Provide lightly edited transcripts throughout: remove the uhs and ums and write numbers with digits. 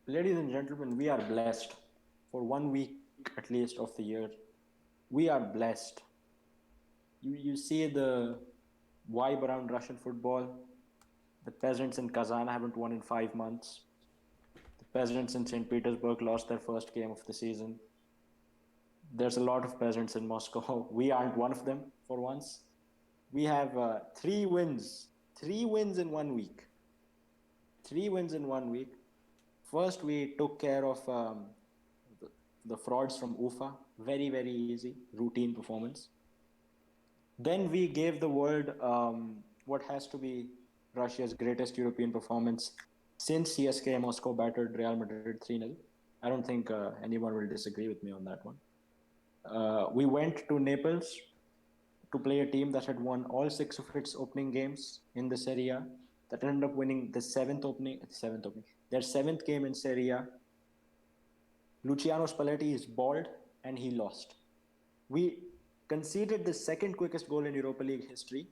ladies and gentlemen, we are blessed for 1 week at least of the year. We are blessed. You see the vibe around Russian football. The peasants in Kazan haven't won in 5 months. The peasants in St. Petersburg lost their first game of the season. There's a lot of peasants in Moscow. We aren't one of them for once. We have three wins in 1 week. 3 wins in 1 week. First, we took care of the, the frauds from UFA. Very, very easy, routine performance. Then we gave the world what has to be Russia's greatest European performance since CSK Moscow battered Real Madrid 3-0. I don't think anyone will disagree with me on that one. We went to Naples to play a team that had won all six of its opening games in the Serie A, that ended up winning their seventh game in Serie A. Luciano Spalletti is bald and he lost. We conceded the second quickest goal in Europa League history,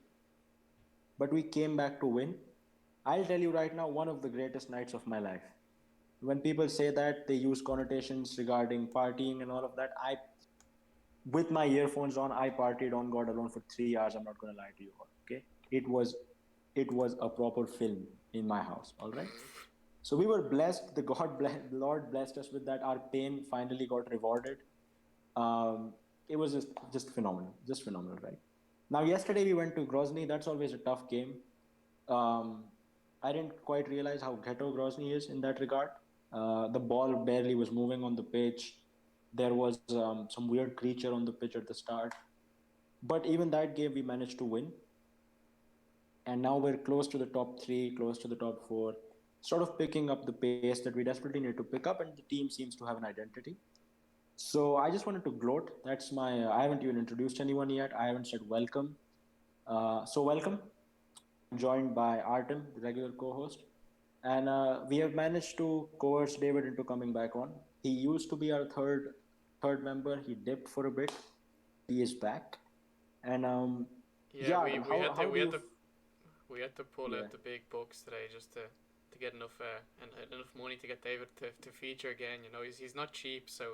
but we came back to win. I'll tell you right now, one of the greatest nights of my life. When people say that, they use connotations regarding partying and all of that. With my earphones on, I partied on God alone for 3 hours. I'm not going to lie to you all. Okay, it was a proper film in my house. All right. So we were blessed. The Lord blessed us with that. Our pain finally got rewarded. It was just phenomenal, right? Now, yesterday we went to Grozny. That's always a tough game. I didn't quite realize how ghetto Grozny is in that regard. The ball barely was moving on the pitch. There was some weird creature on the pitch at the start. But even that game, we managed to win. And now we're close to the top three, close to the top four, sort of picking up the pace that we desperately need to pick up. And the team seems to have an identity. So I just wanted to gloat. I haven't even introduced anyone yet. I haven't said welcome. So welcome. I'm joined by Artem, the regular co-host. And we have managed to coerce David into coming back on. He used to be our third member. He dipped for a bit. He is back. And Yeah, yeah, Artem, how do you? we had to pull Yeah, out the big bucks today just to get enough and enough money to get David to feature again. You know, he's not cheap, so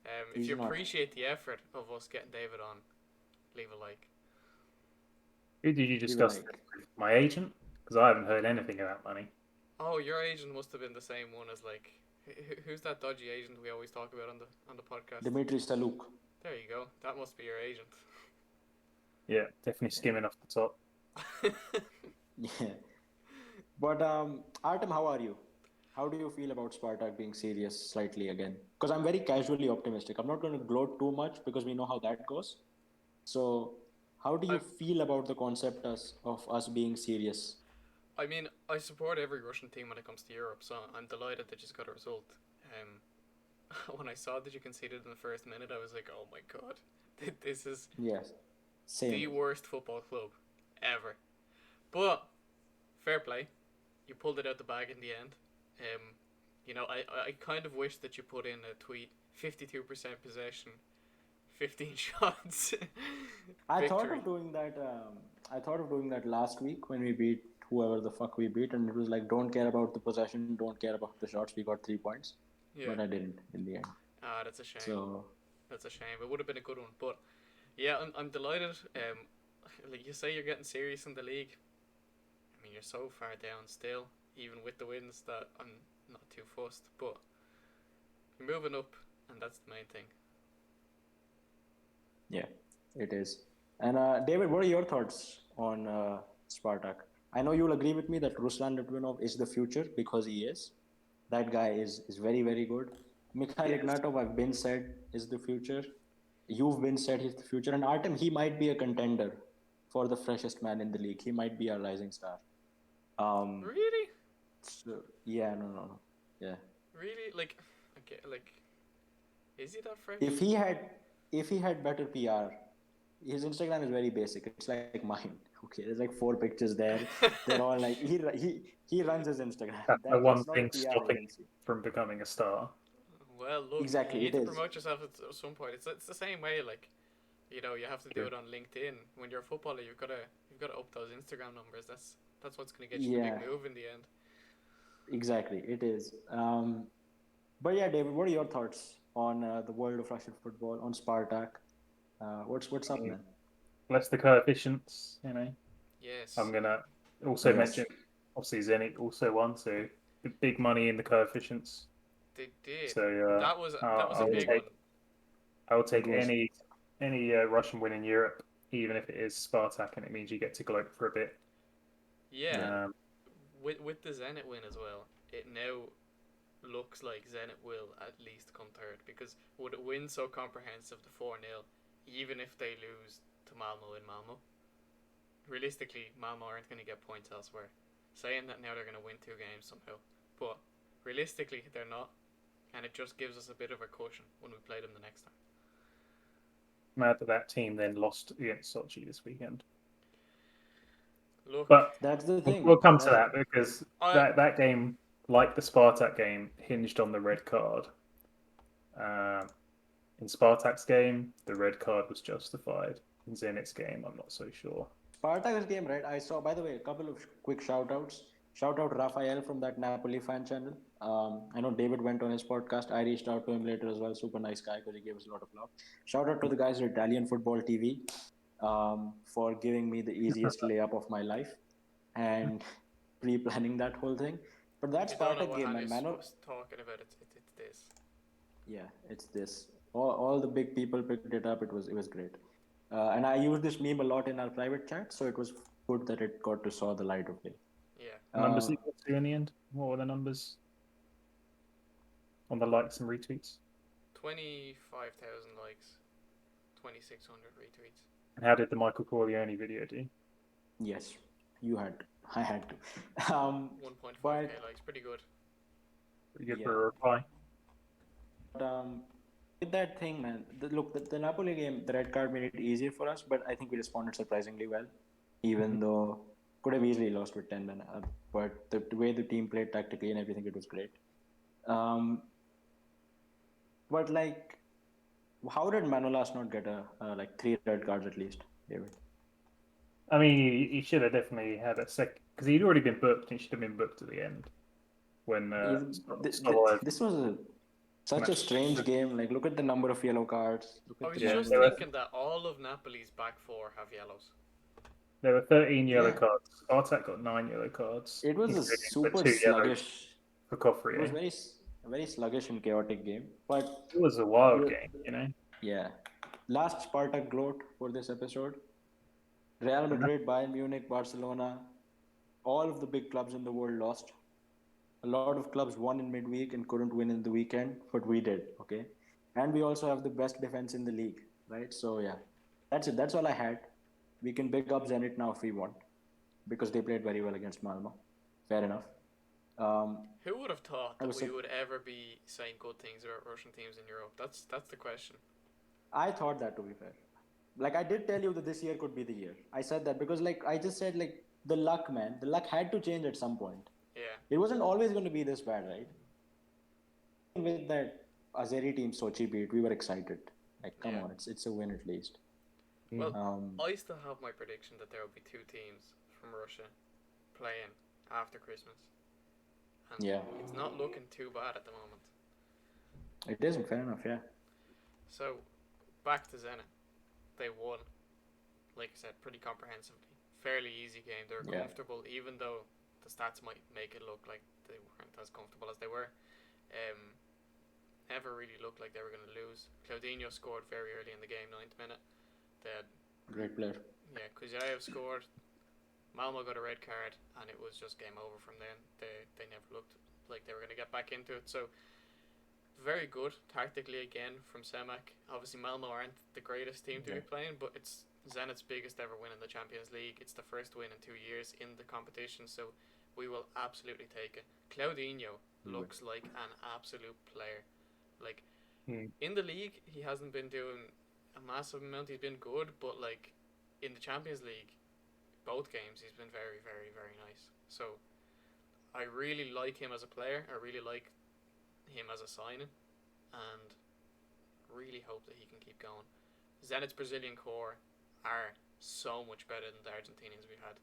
if he's you not. appreciate the effort of us getting David on, leave a like. Who did you We were discuss this like, with? My agent? Because I haven't heard anything about money. Oh, your agent must have been the same one as like who's that dodgy agent we always talk about on the podcast? Dmitry Saluk. There you go. That must be your agent. Yeah, definitely Yeah. skimming off the top. Yeah. But Artem, how are you? How do you feel about Spartak being serious slightly again? Because I'm very casually optimistic. I'm not going to gloat too much because we know how that goes. So, how do you I feel about the concept of us being serious? I mean, I support every Russian team when it comes to Europe, so I'm delighted that you got a result. When I saw that you conceded in the first minute, I was like, oh my god, this is Yes, the same. worst football club ever. But fair play, you pulled it out the bag in the end. Um, I kind of wish that you put in a tweet: 52% possession, 15 shots, I thought of victory. doing that. I thought of doing that last week when we beat whoever the fuck we beat, and it was like, don't care about the possession, don't care about the shots. We got 3 points, but Yeah, I didn't in the end. that's a shame. So That's a shame. It would have been a good one, but yeah, I'm delighted. Like you say, you're getting serious in the league. I mean, you're so far down still, even with the wins, that I'm not too fussed. But you're moving up, and that's the main thing. yeah, it is. And David, what are your thoughts on Spartak? I know you'll agree with me that Ruslan Litvinov is the future because he is. That guy is very, very good. Mikhail Yes. Ignatov, I've been said, is the future. You've been said he's the future. And Artem, he might be a contender for the freshest man in the league. He might be our rising star. Um, Really, so, yeah, no. Yeah. really, like, okay, like, is he that If fresh? he had if he had better PR, his Instagram is very basic. It's like mine. Okay, there's like 4 pictures there. They're all like he runs his Instagram. That's the That's one not a thing PR stopping agency. him from becoming a star. Well, look, you Exactly, it need to is. promote yourself at some point. It's the same way, like, you have to do True. it on LinkedIn. When you're a footballer, you've got to up those Instagram numbers. That's what's going to get you the big Yeah, move in the end. exactly, it is. But yeah, David, what are your thoughts on the world of Russian football, on Spartak? What's up, man? Less the coefficients, I'm Yes, gonna also Yes, mention obviously Zenit also won, so big money in the coefficients. they did. So That was a I will big one. it take was. any Russian win in Europe, even if it is Spartak, and it means you get to gloat for a bit. Yeah, Yeah. Um, with the Zenit win as well, it now looks like Zenit will at least come third because would it win so comprehensive to 4-0, even if they lose to Malmo in Malmo? Realistically, Malmo aren't going to get points elsewhere. Saying that now they're going to win 2 games somehow, but realistically they're not, and it just gives us a bit of a cushion when we play them the next time. Mad that team then lost against Sochi this weekend, Look, but That's the we'll thing. come to That's that because I that game, like the Spartak game, hinged on the red card. Um, in Spartak's game, the red card was justified. In Zenit's game, I'm not so sure. Spartak's game, right? I saw, by the way, a couple of quick shout outs. Shout out Rafael from that Napoli fan channel. I know David went on his podcast. I reached out to him later as well. Super nice guy because he gave us a lot of love. Shout out to the guys at Italian Football TV for giving me the easiest layup of my life and pre planning that whole thing. But that if you don't know Spartak what game, man, Hanu's Mano, was talking about, it's this. yeah, it's this. All the big people picked it up. It was great. And I use this meme a lot in our private chat, so it was good that it got to saw the light of day. Yeah, Numbers Uh, that you got to in the end? What were the numbers on the likes and retweets? 25,000 likes, 2,600 retweets. And how did the Michael Corleone video do? yes, you had to. I had to. 1.5k But likes, pretty good. Pretty good yeah, for a reply. with that thing, man. Look, the Napoli game, the red card made it easier for us, but I think we responded surprisingly well, even though could have easily lost with 10 men. But the way the team played tactically and everything, it was great. Um, but like, how did Manolas not get a like 3 red cards at least, David? I mean, he should have definitely had a sec because he'd already been booked. He should have been booked at the end when Sobolev This was such a smashed. strange game. Like, look at the number of yellow cards. Look I at was the Yeah, just number of thinking that all of Napoli's back four have yellows. there were 13 yellow yeah. cards. Spartak got 9 yellow cards, It was a including the super 2 yellows sluggish. for It was Coffrier. a very sluggish and chaotic game. But It was a wild you- game. yeah, last Spartak gloat for this episode. Real Mhm. Madrid, Bayern Munich, Barcelona, all of the big clubs in the world lost. A lot of clubs won in midweek and couldn't win in the weekend, but we did. Okay, and we also have the best defense in the league, right? So yeah, that's it. That's all I had. We can big up Zenit now if we want, because they played very well against Malmo. Fair enough. Um, Who would have thought I that was. we would ever be saying good things about Russian teams in Europe? That's the question. I thought that, to be fair. Like, I did tell you that this year could be the year. I said that because, like, I just said, like, the luck, man. The luck had to change at some point. Yeah, It wasn't always going to be this bad, right? With that Azeri team Sochi beat, we were excited. Like, come yeah. on, it's a win at least. Well, Um, I still have my prediction that there will be 2 teams from Russia playing after Christmas, and yeah, it's not looking too bad at the moment. it isn't fair enough. Yeah, So, back to Zenit. They won, like I said, pretty comprehensively. Fairly easy game. They were yeah, comfortable, even though the stats might make it look like they weren't as comfortable as they were. Um, Never really looked like they were going to lose. Claudinho scored very early in the game, 9th minute. They had, great player. yeah, Kuzayev scored. Malmo got a red card, and it was just game over from then. They never looked like they were going to get back into it. So, very good tactically again from Semak. Obviously, Malmo aren't the greatest team to be playing, but it's Zenit's biggest ever win in the Champions League. It's the first win in 2 years in the competition, so we will absolutely take it. Claudinho looks like an absolute player. Like, in the league, he hasn't been doing a massive amount. He's been good, but like in the Champions League, both games he's been very, very, very nice. So I really like him as a player. I really like him as a signing, and really hope that he can keep going. Zenit's Brazilian core are so much better than the Argentinians we've had.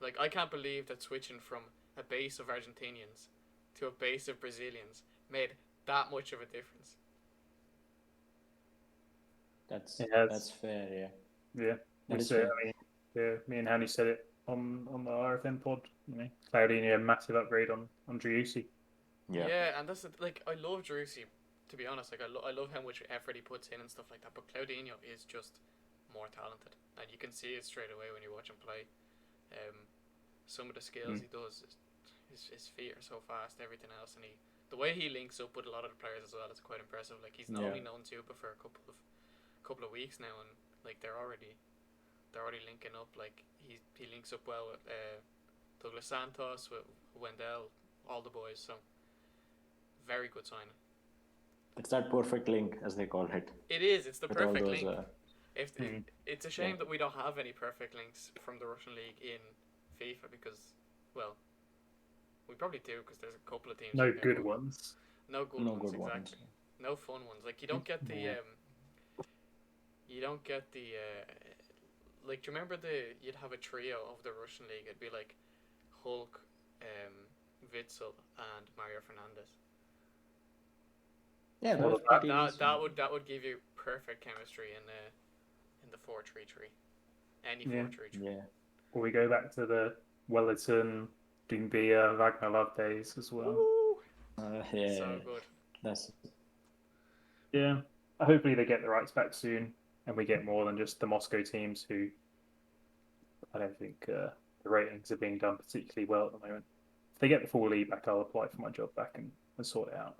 Like, I can't believe that switching from a base of Argentinians to a base of Brazilians made that much of a difference. That's Yeah, that's fair. Yeah, yeah. We that is said, fair. I mean, yeah, me and Hanu said it on the RFM pod. You know, Claudinho, massive upgrade on Driussi. Yeah. Yeah, and that's like I love Jersey. To be honest, like I love how much effort he puts in and stuff like that. But Claudinho is just more talented, and you can see it straight away when you watch him play. Some of the skills he does, his feet are so fast, everything else, and the way he links up with a lot of the players as well is quite impressive. Like he's Yeah. only known Tupa for a couple of weeks now, and like they're already linking up. Like he links up well with Douglas Santos, with Wendell, all the boys. So very good signing. It's that perfect link, as they call it, It is. It's the with all perfect those. link. It's a shame Yeah. that we don't have any perfect links from the Russian league in FIFA because, well, we probably do because there's a couple of teams. No in there, good but ones. No good No ones, good ones. exactly. No fun ones. Like you don't get the Yeah. you don't get the like. Do you remember you'd have a trio of the Russian league? It'd be like Hulk, Witzel, and Mario Fernandez. Yeah, that Well, was pretty That decent. that would give you perfect chemistry in the 4-3-3. Any Yeah. 4-3-3. Yeah. Or we go back to the Wellington, Doumbia, Wagner Love days as well. Woo! Yeah. So good. That's Yeah. Hopefully they get the rights back soon and we get more than just the Moscow teams who I don't think the ratings are being done particularly well at the moment. If they get the full league back, I'll apply for my job back and sort it out.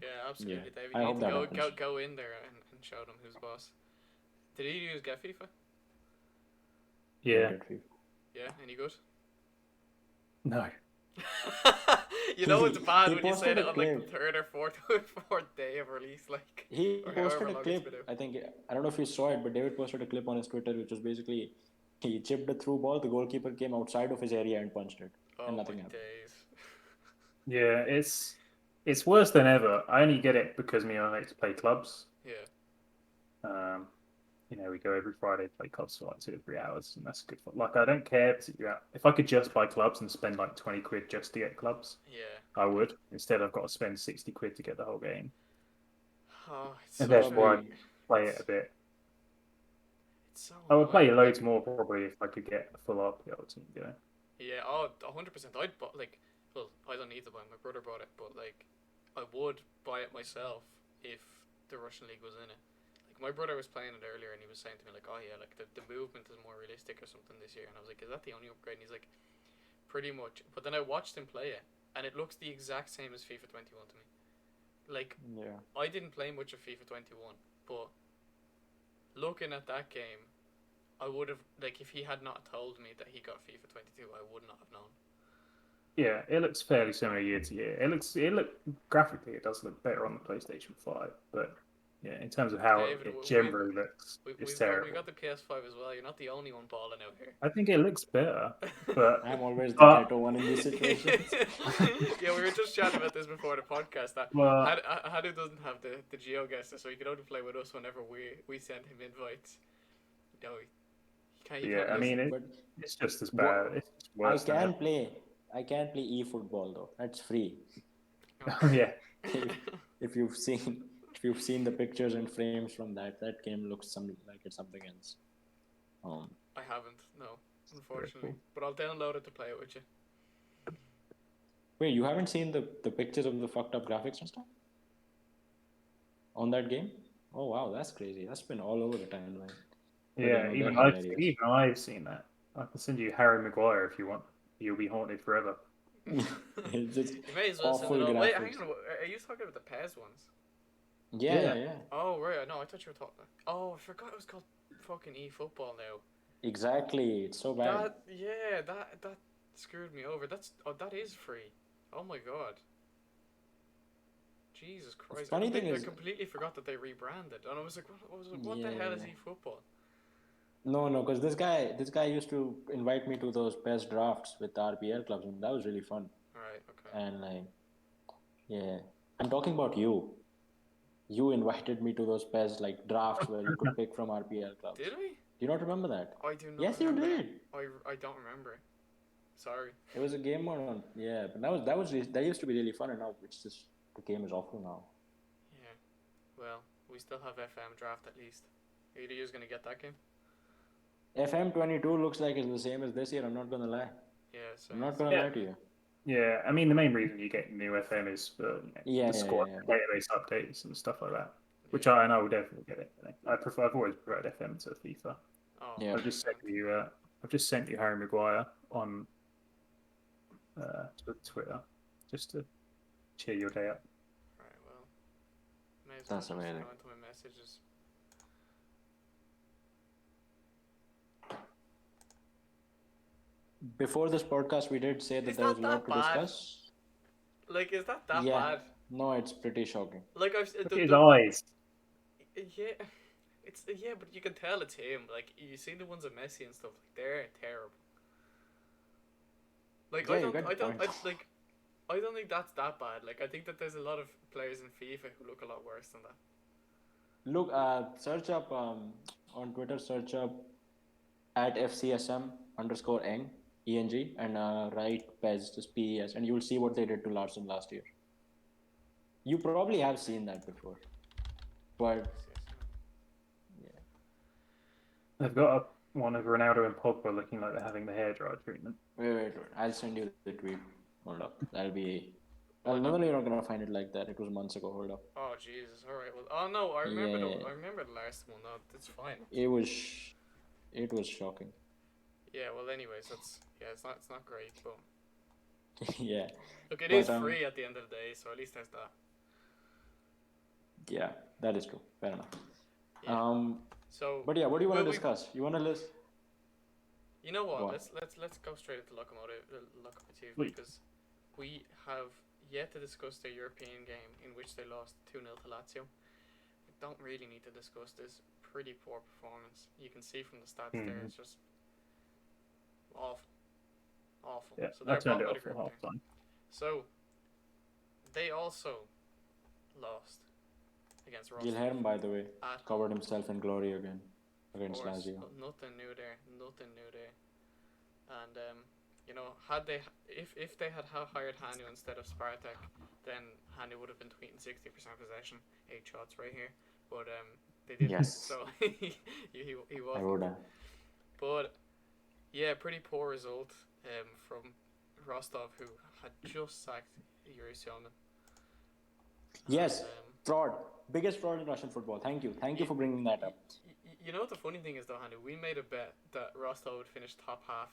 Yeah, absolutely, Yeah. David. I You hope need to that happens. go in there and show them who's boss. Did he use Get FIFA? Yeah. good FIFA. Yeah, any good? No. You know it's bad He when you say posted it a on like the clip. third or fourth day of release, like He or posted however a long it's been clip. out. I think I don't know if you saw it, but David posted a clip on his Twitter, which was basically he chipped a through ball. The goalkeeper came outside of his area and punched it, Oh and my nothing happened. days. Yeah, it's worse than ever. I only get it because me and my mates play clubs. Yeah. You know, we go every Friday play clubs for like 2 or 3 hours, and that's good fun. Like, I don't care if I could just buy clubs and spend like 20 quid just to get clubs, Yeah. I would. Instead, I've got to spend 60 quid to get the whole game, Oh, it's and such therefore I a play it a bit. it's so I would play annoying. loads more probably if I could get a full RPL team. You know. Yeah, oh, 100%. I'd like, well, I don't need to buy it. My brother bought it, but like, I would buy it myself if the Russian league was in it. Like, my brother was playing it earlier, and he was saying to me like, oh yeah, like the movement is more realistic or something this year. And I was like, is that the only upgrade? And he's like, pretty much. But then I watched him play it, and it looks the exact same as FIFA 21 to me. Like, Yeah. I didn't play much of FIFA 21, but looking at that game, I would have, like, if he had not told me that he got FIFA 22, I would not have known. Yeah, it looks fairly similar year to year. Graphically, it does look better on the PlayStation 5, but yeah, in terms of how David, it generally looks, it's we terrible. got the PS5 as well. You're not the only one balling out here. I think it looks better, but I'm always the But- ghetto one in these situations. Yeah, we were just chatting about this before the podcast. That Well- Hanu doesn't have the GeoGuessr, so he can only play with us whenever we send him invites. You know, he yeah, can't I mean, But it's just as bad. It's just worse than I can play eFootball though. That's free. yeah, If you've seen the pictures and frames from that game looks like it's something else. I haven't, no, unfortunately. Cool. But I'll download it to play it with you. Wait, you haven't seen the pictures of the fucked up graphics and stuff on that game? Oh wow, that's crazy. That's been all over the timeline. yeah. They're Even hilarious. I've seen that. I can send you Harry Maguire if you want. You'll be haunted forever. It's just You may as well send awful it all. Wait, graphics. hang on. Are you talking about the PES ones? Yeah. Oh, right. No, I thought you were talking. Oh, I forgot it was called fucking eFootball now. Exactly. It's so bad. That screwed me over. That is free. Oh my god. Jesus Christ! funny thing I is- completely forgot that they rebranded, and I was like, "What the hell is Yeah. eFootball?" No, because this guy used to invite me to those PES drafts with the RPL clubs, and that was really fun. Right. Okay. And like, yeah, I'm talking about you. You invited me to those PES like drafts where you could pick from RPL clubs. Did we? Do you not remember that? I do not. Yes, you remember did. that. I don't remember. Sorry. It was a game mode on. Yeah, but that used to be really fun, and now it's just the game is awful now. Well, we still have FM draft at least. Are either you's gonna get that game? FM22 looks like it's the same as this year. I'm not gonna lie. Yeah, so I'm not gonna lie to you. Yeah, I mean the main reason you get new FM is for Yeah, the yeah, squad yeah. database updates and stuff like that. Which Yeah. I will definitely get it. I've always preferred FM to FIFA. Oh, Yeah. I've just sent you Harry Maguire on Twitter just to cheer your day up. Right, well, may as well That's just amazing. go into my messages. Before this podcast, we did say that Is there was a that lot to bad? discuss. Like, is that Yeah. bad? No, it's pretty shocking. Like, Look at his eyes. yeah, but you can tell it's him. Like, you see the ones of Messi and stuff. Like, they're terrible. Like, Yeah, I you don't got points. I don't think that's that bad. Like, I think that there's a lot of players in FIFA who look a lot worse than that. Look, search up on Twitter. Search up at FCSM_eng ENG and write PES, just PES, and you'll see what they did to Larson last year. You probably have seen that before, but They've got one of Ronaldo and Pogba looking like they're having the hairdryer treatment. wait. I'll send you the tweet. Hold up, that'll be. Well, no, you're not gonna find it like that. It was months ago. Hold up. Oh Jesus! All right. Well, oh no, I remember Yeah. I remember the last one. No, it's fine. It was shocking. Yeah. Well, anyways, it's not great, but Yeah, look, it But, is free at the end of the day, so at least there's that. yeah, that is true. Fair enough. Yeah. So, But yeah, what do you want to Well, we- discuss? You want to list? you know what? What? Let's go straight into Lokomotiv Please. because we have yet to discuss their European game in which they lost 2-0 to Lazio. We don't really need to discuss this pretty poor performance. You can see from the stats there, it's just awful. Yeah, So I they're turned it bottom of off the for group half there. time. So they also lost against Rostov. Gilherme, by the way, At covered himself in glory again against course, Lazio. nothing new there. And had they if they had hired Hanu instead of Spartak, then Hanu would have been tweeting 60% possession, 8 shots right here. But they didn't. Yes. So he I wasn't. wrote that. But yeah, pretty poor result from Rostov, who had just sacked Yuri Syomin. Yes, And, fraud. Biggest fraud in Russian football. Thank you for bringing that up. You know what the funny thing is though, Hanu? We made a bet that Rostov would finish top half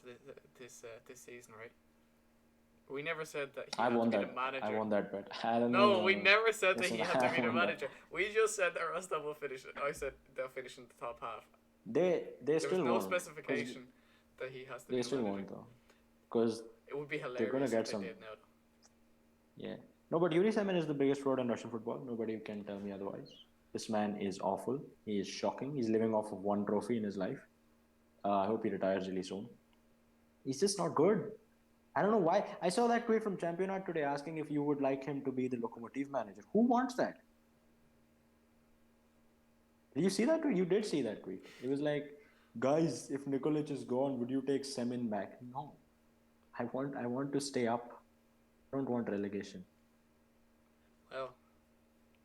this season, right? We never said that he I had won to be that. the manager. I won that bet. I don't No, know. we never said that Listen, he had to be I the won that. manager. We just said that Rostov will finish it. I said they'll finish in the top half. They There still was no won't. specification that he has to be They the still manager. won't though, because It would be gonna hilarious get if they some- did now. yeah. No, but Yuri Semin is the biggest fraud in Russian football. Nobody can tell me otherwise. This man is awful. He is shocking. He's living off of one trophy in his life. I hope he retires really soon. He's just not good. I don't know why. I saw that tweet from Championat today asking if you would like him to be the Lokomotiv manager. Who wants that? Did you see that tweet? You did see that tweet. It was like, guys, if Nikolic is gone, would you take Semin back? No. I want to stay up. I don't want relegation. Well,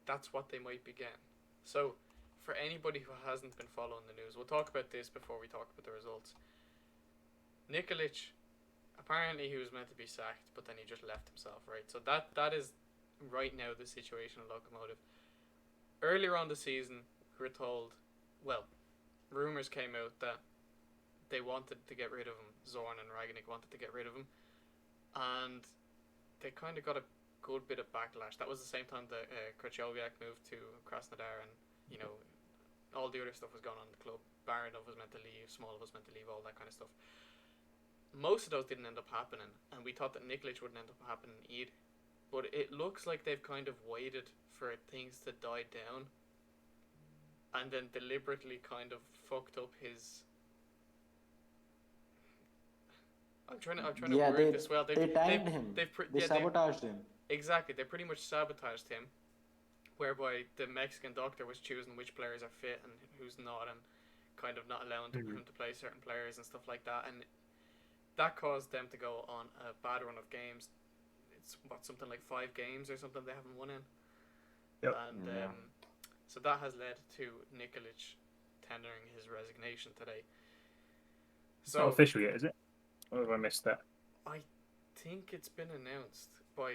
that's what they might be getting. So, for anybody who hasn't been following the news, we'll talk about this before we talk about the results. Nikolic, apparently he was meant to be sacked, but then he just left himself, right? So that is right now the situation in Lokomotiv. Earlier on the season, we were told, well, rumours came out that they wanted to get rid of him. Zorn and Ragnik wanted to get rid of him. And they kind of got a good bit of backlash. That was the same time that Krychowiak moved to Krasnodar, and all the other stuff was going on in the club. Baranov was meant to leave, Smolov was meant to leave, all that kind of stuff. Most of those didn't end up happening, and we thought that Nikolic wouldn't end up happening either. But it looks like they've kind of waited for things to die down, and then deliberately kind of fucked up his. I'm trying to Yeah, word this well. they tagged him. They sabotaged him. Exactly, they pretty much sabotaged him, whereby the Mexican doctor was choosing which players are fit and who's not, and kind of not allowing him to play certain players and stuff like that, and that caused them to go on a bad run of games. It's something like 5 games or something they haven't won in. Yep. And Yeah. So that has led to Nikolic tendering his resignation today. It's not So official yet, is it? Or have I missed that? I think it's been announced by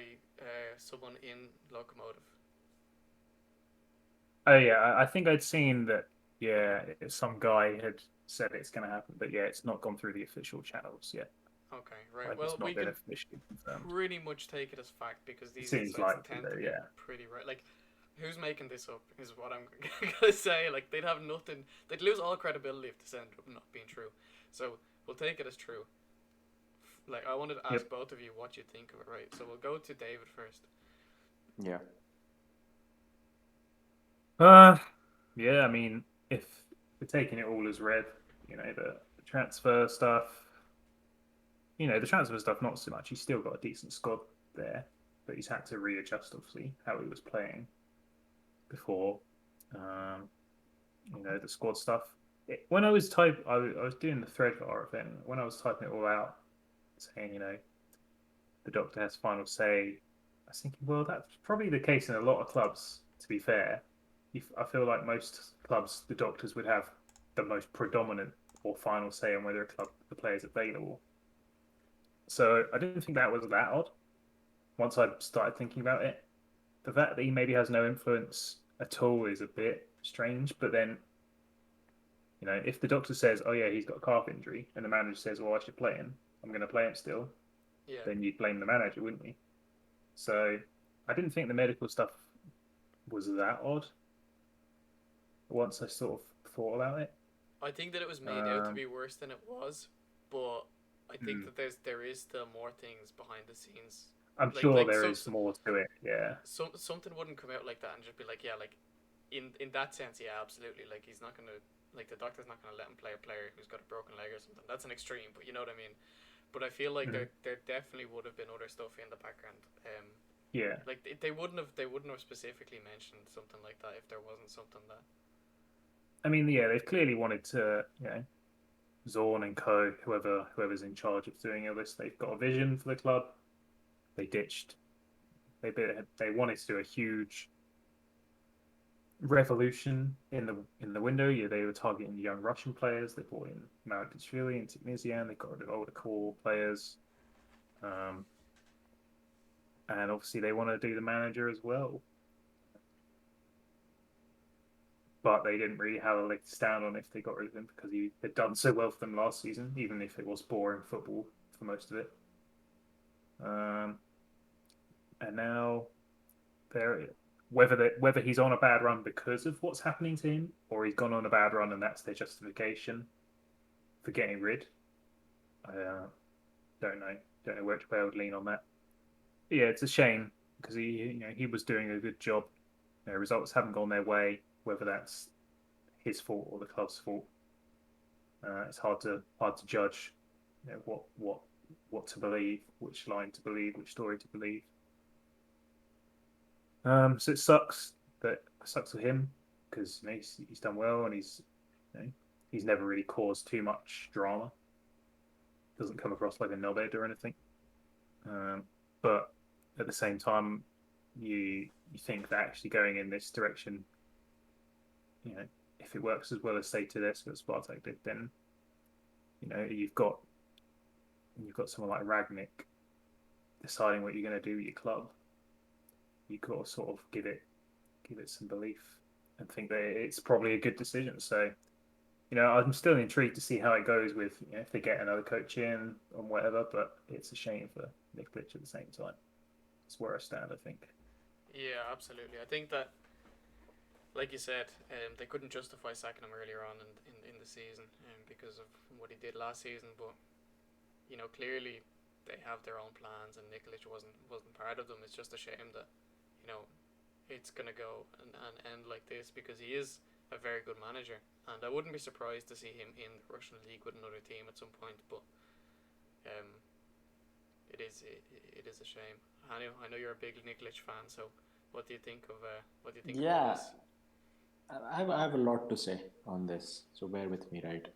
someone in Lokomotiv. Oh yeah, I think I'd seen that. Yeah, some guy had said it's going to happen, but yeah, it's not gone through the official channels yet. Okay, right. Like Well, it's we not been can officially confirmed. pretty much take it as fact because It these seems insights likely tend to though. be Yeah. pretty right. Like, who's making this up is what I'm gonna say. Like, they'd have nothing. They'd lose all credibility if this ended up not being true. So we'll take it as true. Like, I wanted to ask Yep. both of you what you think of it. Right. So we'll go to David first. Yeah. Uh, yeah. I mean, if we're taking it all as read, the transfer stuff. The transfer stuff not so much. He's still got a decent squad there, but he's had to readjust obviously how he was playing before. Um, the squad stuff. When I was I was doing the thread for RFN. When I was typing it all out, saying the doctor has final say, I was thinking, well, that's probably the case in a lot of clubs. To be fair, I feel like most clubs, the doctors would have the most predominant or final say on whether the player is available. So I didn't think that was that odd. Once I started thinking about it, the fact that he maybe has no influence at all is a bit strange. But then, if the doctor says, "Oh yeah, he's got a calf injury," and the manager says, "Well, I should play him. I'm going to play him still," Yeah. then you'd blame the manager, wouldn't you? So I didn't think the medical stuff was that odd. Once I sort of thought about it, I think that it was made out to be worse than it was, but I think that there is still more things behind the scenes. I'm Like sure like there is more to it. Yeah. something wouldn't come out like that and just be like, yeah, like in that sense, yeah, absolutely. Like he's not gonna like the doctor's not gonna let him play a player who's got a broken leg or something. That's an extreme, but you know what I mean. But I feel like there definitely would have been other stuff in the background. Yeah. Like they wouldn't have specifically mentioned something like that if there wasn't something that. I mean, yeah, they've clearly wanted to, Zorn and Co, whoever's in charge of doing all this, they've got a vision for the club. They ditched. They wanted to do a huge revolution in the window. Yeah, they were targeting young Russian players. They brought in Marikashvili and Tiknisian. They got rid of older core players, and obviously they want to do the manager as well. But they didn't really have a leg to stand on if they got rid of him because he had done so well for them last season, even if it was boring football for most of it. And now whether he's on a bad run because of what's happening to him, or he's gone on a bad run and that's their justification for getting rid. I don't know. Don't know which way I would lean on that. But yeah, it's a shame because he was doing a good job. Results haven't gone their way, whether that's his fault or the club's fault. It's hard to judge what to believe, which line to believe, which story to believe. So it sucks for him because he's done well and he's never really caused too much drama. Doesn't come across like a knobhead or anything. But at the same time, you think that actually going in this direction, if it works as well as say Tedesco at Spartak did, then you've got someone like Ragnick deciding what you're going to do with your club. You've got to sort of give it some belief and think that it's probably a good decision. So, I'm still intrigued to see how it goes with if they get another coach in or whatever. But it's a shame for Nikolic at the same time. That's where I stand, I think. Yeah, absolutely. I think that, like you said, they couldn't justify sacking him earlier on in the season because of what he did last season. But clearly they have their own plans, and Nikolic wasn't part of them. It's just a shame that it's gonna go and end like this because he is a very good manager, and I wouldn't be surprised to see him in the Russian league with another team at some point. But it is a shame. Hanu, I know you're a big Nikolic fan, so what do you think of of all this? I have a lot to say on this, so bear with me, right?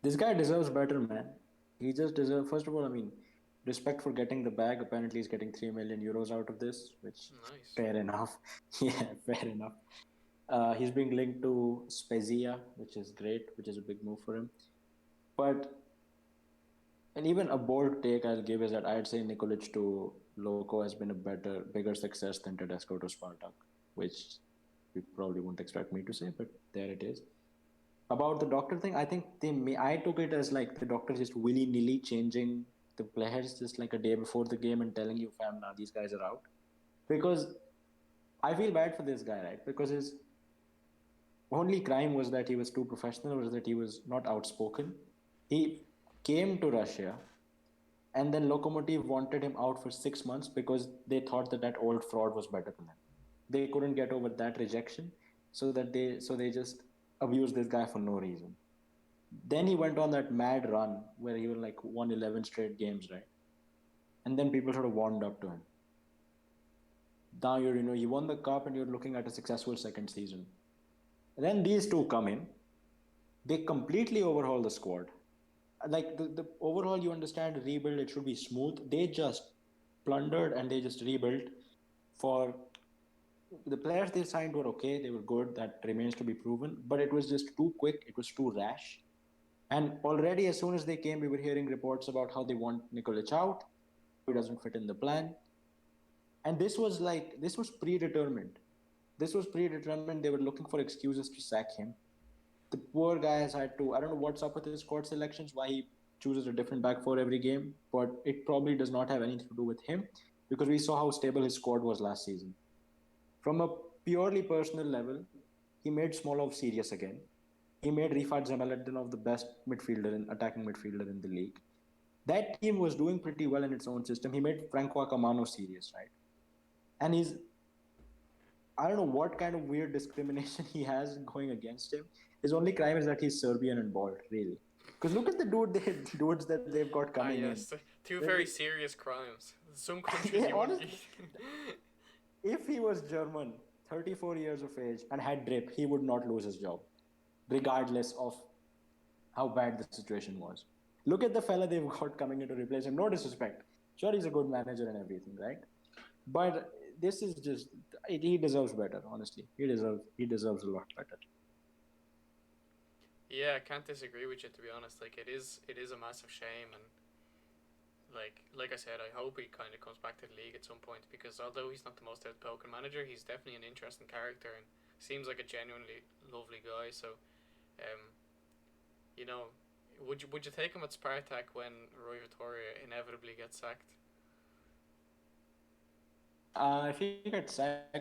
This guy deserves better, man. He just deserves. First of all, I mean, respect for getting the bag. Apparently, he's getting 3 million euros out of this, which Nice. fair enough. Yeah, fair enough. He's being linked to Spezia, which is great, which is a big move for him. But and even a bold take I'll give is that I'd say Nikolic to Loko has been a bigger success than Tedesco to Spartak, which you probably won't expect me to say, but there it is. About the doctor thing, I think I took it as like the doctor just willy nilly changing the players just like a day before the game and telling you, fam, now these guys are out. Because I feel bad for this guy, right? Because his only crime was that he was too professional, was that he was not outspoken. He came to Russia, and then Lokomotiv wanted him out for 6 months because they thought that that old fraud was better than him. They couldn't get over that rejection, so they just abused this guy for no reason. Then he went on that mad run where he was like won 11 straight games, right? And then people sort of warmed up to him. Now you won the cup and you're looking at a successful second season. And then these two come in, they completely overhaul the squad. Like the overall, you understand, rebuild, it should be smooth. They just plundered and they just rebuilt. For the players they signed were okay, they were good, that remains to be proven, but it was just too quick, it was too rash. And already as soon as they came, we were hearing reports about how they want Nikolic out, who doesn't fit in the plan. And this was predetermined. They were looking for excuses to sack him. The poor guy has had to, I don't know what's up with his squad selections, why he chooses a different back four every game, but it probably does not have anything to do with him, because we saw how stable his squad was last season. From a purely personal level, he made Smolov serious again. He made Rifat Zemalettin of the best attacking midfielder in the league. That team was doing pretty well in its own system. He made Franco Acamano serious, right? And I don't know what kind of weird discrimination he has going against him. His only crime is that he's Serbian and bald, really. Because look at the dudes that they've got Ah, coming in. yes. Two very serious crimes. Some countries Yeah, you wouldn't. honestly, if he was German, 34 years of age, and had drip, he would not lose his job, regardless of how bad the situation was. Look at the fella they've got coming in to replace him. No disrespect. Sure, he's a good manager and everything, right? But this is just he deserves better. Honestly, he deserves a lot better. Yeah, I can't disagree with you, to be honest. Like it is a massive shame, and like I said, I hope he kind of comes back to the league at some point, because although he's not the most outspoken manager, he's definitely an interesting character and seems like a genuinely lovely guy. So, um, you know, would you take him at Spartak when Roy Vittoria inevitably gets sacked? If he gets sacked,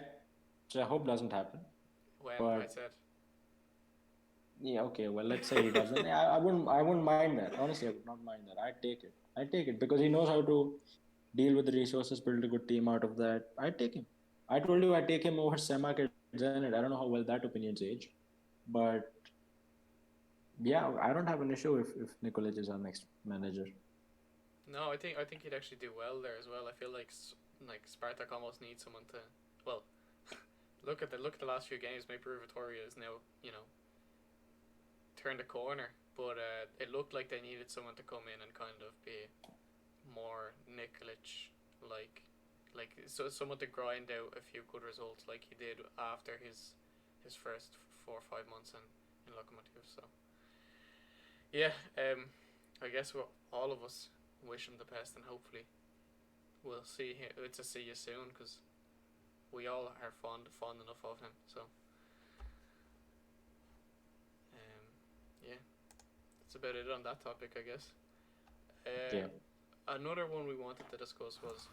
which I hope doesn't happen, When I but said, yeah, okay. Well, let's say he doesn't. Yeah, I wouldn't mind that. Honestly, I would not mind that. I'd take it. I'd take it because he knows how to deal with the resources, build a good team out of that. I'd take him. I told you I'd take him over Semak at Zenit. I don't know how well that opinion's age, but yeah, I don't have an issue if Nikolic is our next manager. no, I think he'd actually do well there as well. I feel like Spartak almost needs someone to, well, look at the last few games. Maybe Vittoria is now turned a corner, but it looked like they needed someone to come in and kind of be more Nikolic like so someone to grind out a few good results like he did after his first 4 or 5 months in Lokomotiv. So yeah, I guess we'll, all of us wish him the best, and hopefully we'll see him. It's a see you soon, because we all are fond enough of him. So yeah, that's about it on that topic, I guess. Yeah. Another one we wanted to discuss was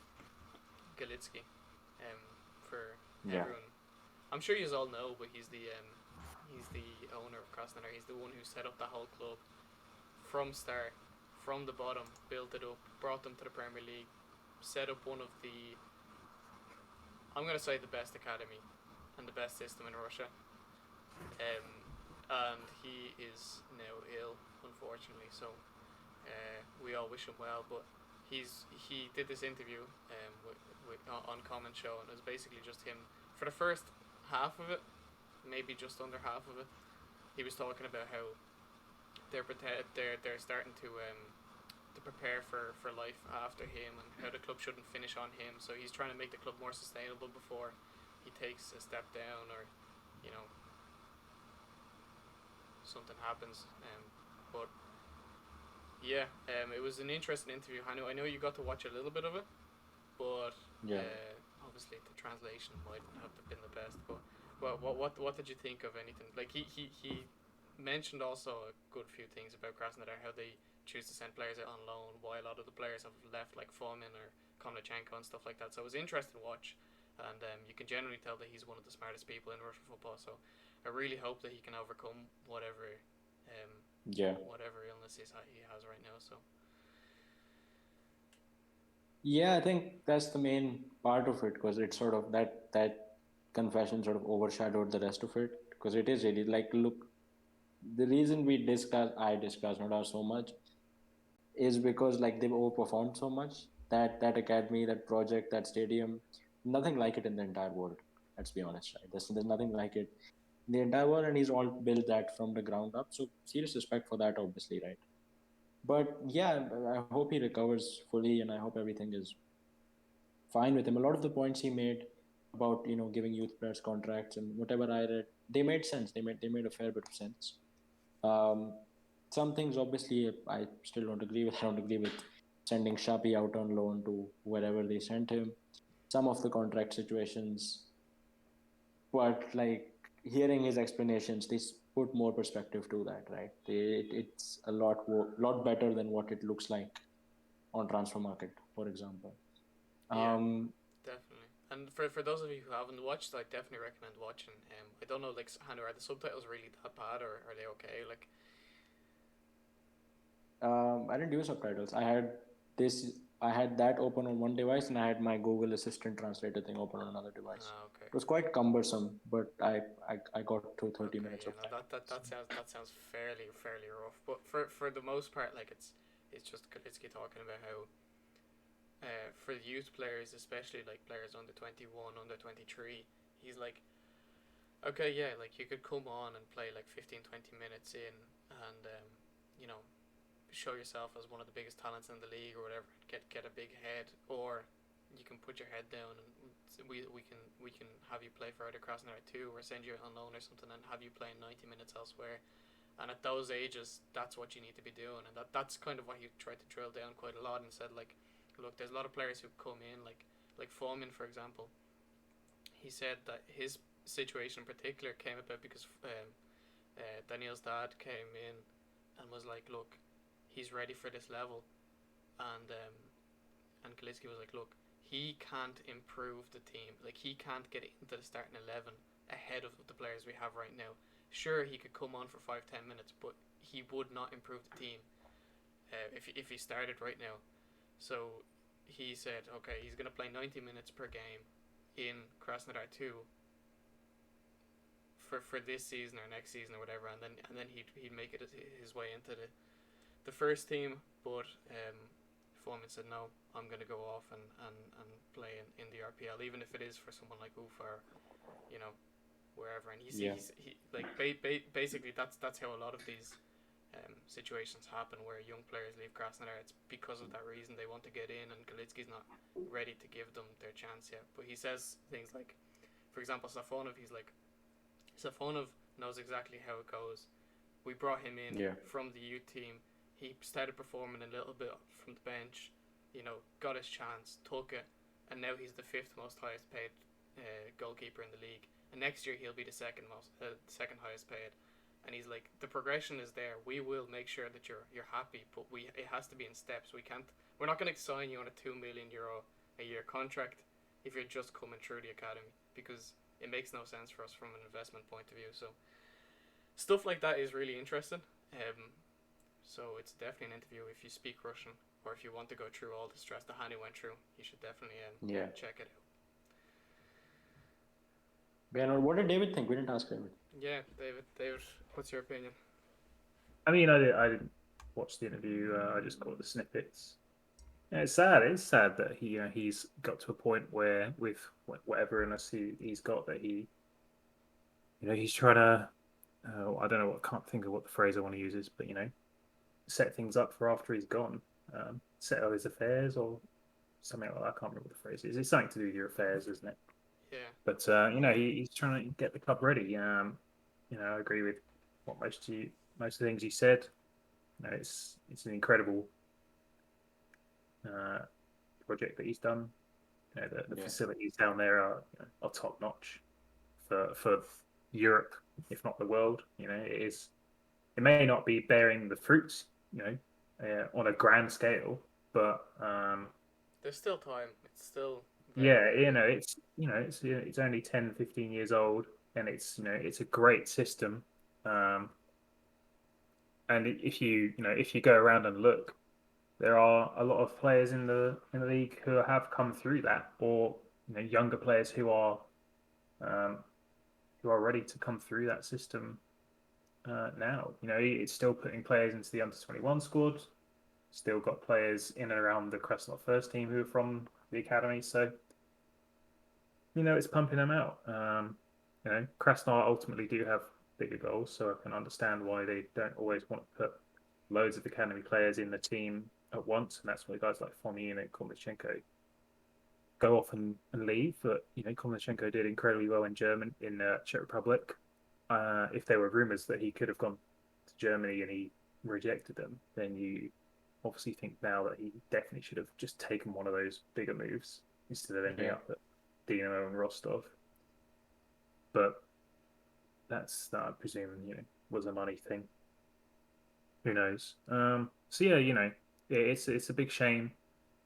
Galitskiy. For Yeah. everyone, I'm sure you all know, but he's the owner of Krasnodar. He's the one who set up the whole club from start, from the bottom, built it up, brought them to the Premier League, set up one of the, I'm gonna say, the best academy and the best system in Russia. And he is now ill, unfortunately. So we all wish him well, but he did this interview on Comment Show, and it was basically just him for the first half of it, maybe just under half of it. He was talking about how they're starting to to prepare for life after him and how the club shouldn't finish on him. So he's trying to make the club more sustainable before he takes a step down or, you know, something happens. But yeah, it was an interesting interview. I know you got to watch a little bit of it, but Yeah. obviously the translation mightn't have been the best. But what did you think of anything? Like he mentioned also a good few things about Krasnodar, how they choose to send players out on loan, why a lot of the players have left, like Fomin or Komnachenko and stuff like that. So it was interesting to watch, and you can generally tell that he's one of the smartest people in Russian football. So I really hope that he can overcome Yeah. whatever illness he has right now. So Yeah, I think that's the main part of it because it's sort of that confession sort of overshadowed the rest of it because it is really like look, the reason I discuss Nodar so much is because like they've overperformed so much that academy, that project, that stadium, nothing like it in the entire world. Let's be honest, right? There's nothing like it in the entire world, and he's all built that from the ground up. So serious respect for that, obviously, right? But yeah, I hope he recovers fully, and I hope everything is fine with him. A lot of the points he made about giving youth players contracts and whatever I read, they made sense. They made a fair bit of sense. Um, some things obviously I still don't agree with. I don't agree with sending Shapi out on loan to wherever they sent him. Some of the contract situations, but like hearing his explanations, they put more perspective to that, right? It's a lot better than what it looks like on transfer market, for example. yeah, Um, definitely. And for those of you who haven't watched, I definitely recommend watching. I don't know, like Hanu, are the subtitles really that bad, or are they okay? Like, I didn't use subtitles. This. I had that open on one device, and I had my Google Assistant translator thing open on another device. okay, It was quite cumbersome, but I got through 30 minutes yeah, of no, that. that sounds fairly rough. But for the most part, like it's just Galitskiy talking about how for youth players, especially like players under 21, under 23, he's like, okay, yeah, like you could come on and play like 15, 20 minutes in, and you know, show yourself as one of the biggest talents in the league or whatever, get a big head, or you can put your head down and we can have you play for either Krasnodar 2 or send you on loan or something and have you playing 90 minutes elsewhere. And at those ages, that's what you need to be doing, and that's kind of what he tried to drill down quite a lot and said like, look, there's a lot of players who come in like Fomin, for example. He said that his situation in particular came about because Daniel's dad came in and was like, look, he's ready for this level, and Galitskiy was like, look, he can't improve the team. Like he can't get into the starting 11 ahead of the players we have right now. Sure, he could come on for 5-10 minutes, but he would not improve the team if he started right now. So he said, okay, he's going to play 90 minutes per game in Krasnodar 2 for this season or next season or whatever, and then he'd make it his way into the first team. But Foreman said, no, I'm going to go off and play in the RPL, even if it is for someone like Ufa or, you know, wherever. And Yeah. he like basically that's how a lot of these situations happen where young players leave Krasnodar. It's because of that reason. They want to get in, and Galitskiy's not ready to give them their chance yet. But he says things like, for example, Safonov, he's like, Safonov knows exactly how it goes. We brought him in Yeah. from the youth team. He started performing a little bit from the bench, you know, got his chance, took it, and now he's the fifth most highest paid goalkeeper in the league. And next year he'll be the second second highest paid. And he's like, the progression is there. We will make sure that you're happy, but it has to be in steps. We're not going to sign you on a €2 million a year contract if you're just coming through the academy, because it makes no sense for us from an investment point of view. So stuff like that is really interesting. So it's definitely an interview if you speak Russian, or if you want to go through all the stress that Hanu went through. You should definitely Yeah. check it out. Ben, what did David think? We didn't ask David. Yeah, David, what's your opinion? I mean, I didn't watch the interview. I just caught the snippets. Yeah, it's sad. It's sad that he's got to a point where with whatever illness he's got, that he's trying to. I don't know. I can't think of what the phrase I want to use is, but set things up for after he's gone. settle his affairs or something like that. I can't remember what the phrase is. It's something to do with your affairs, isn't it? Yeah. But he's trying to get the club ready. I agree with what most of the things you said. It's an incredible uh, project that he's done. The Yeah. facilities down there are top notch for Europe, if not the world. It is. It may not be bearing the fruits, on a grand scale, but There's still time. It's still very yeah, early. it's only 10, 15 years old, and it's a great system. Um, and if you go around and look, there are a lot of players in the league who have come through that, or younger players um, who are ready to come through that system now. It's still putting players into the under-21 squad. Still got players in and around the Krasnov first team who are from the academy. So it's pumping them out. Krasnov ultimately do have bigger goals, so I can understand why they don't always want to put loads of academy players in the team at once, and that's why guys like Fomin and Kornichenko go off and leave. But Kornichenko did incredibly well in Czech Republic. If there were rumours that he could have gone to Germany and he rejected them, then you obviously think now that he definitely should have just taken one of those bigger moves instead of ending up at Dinamo and Rostov. But that I presume was a money thing. Who knows? So yeah, it's a big shame.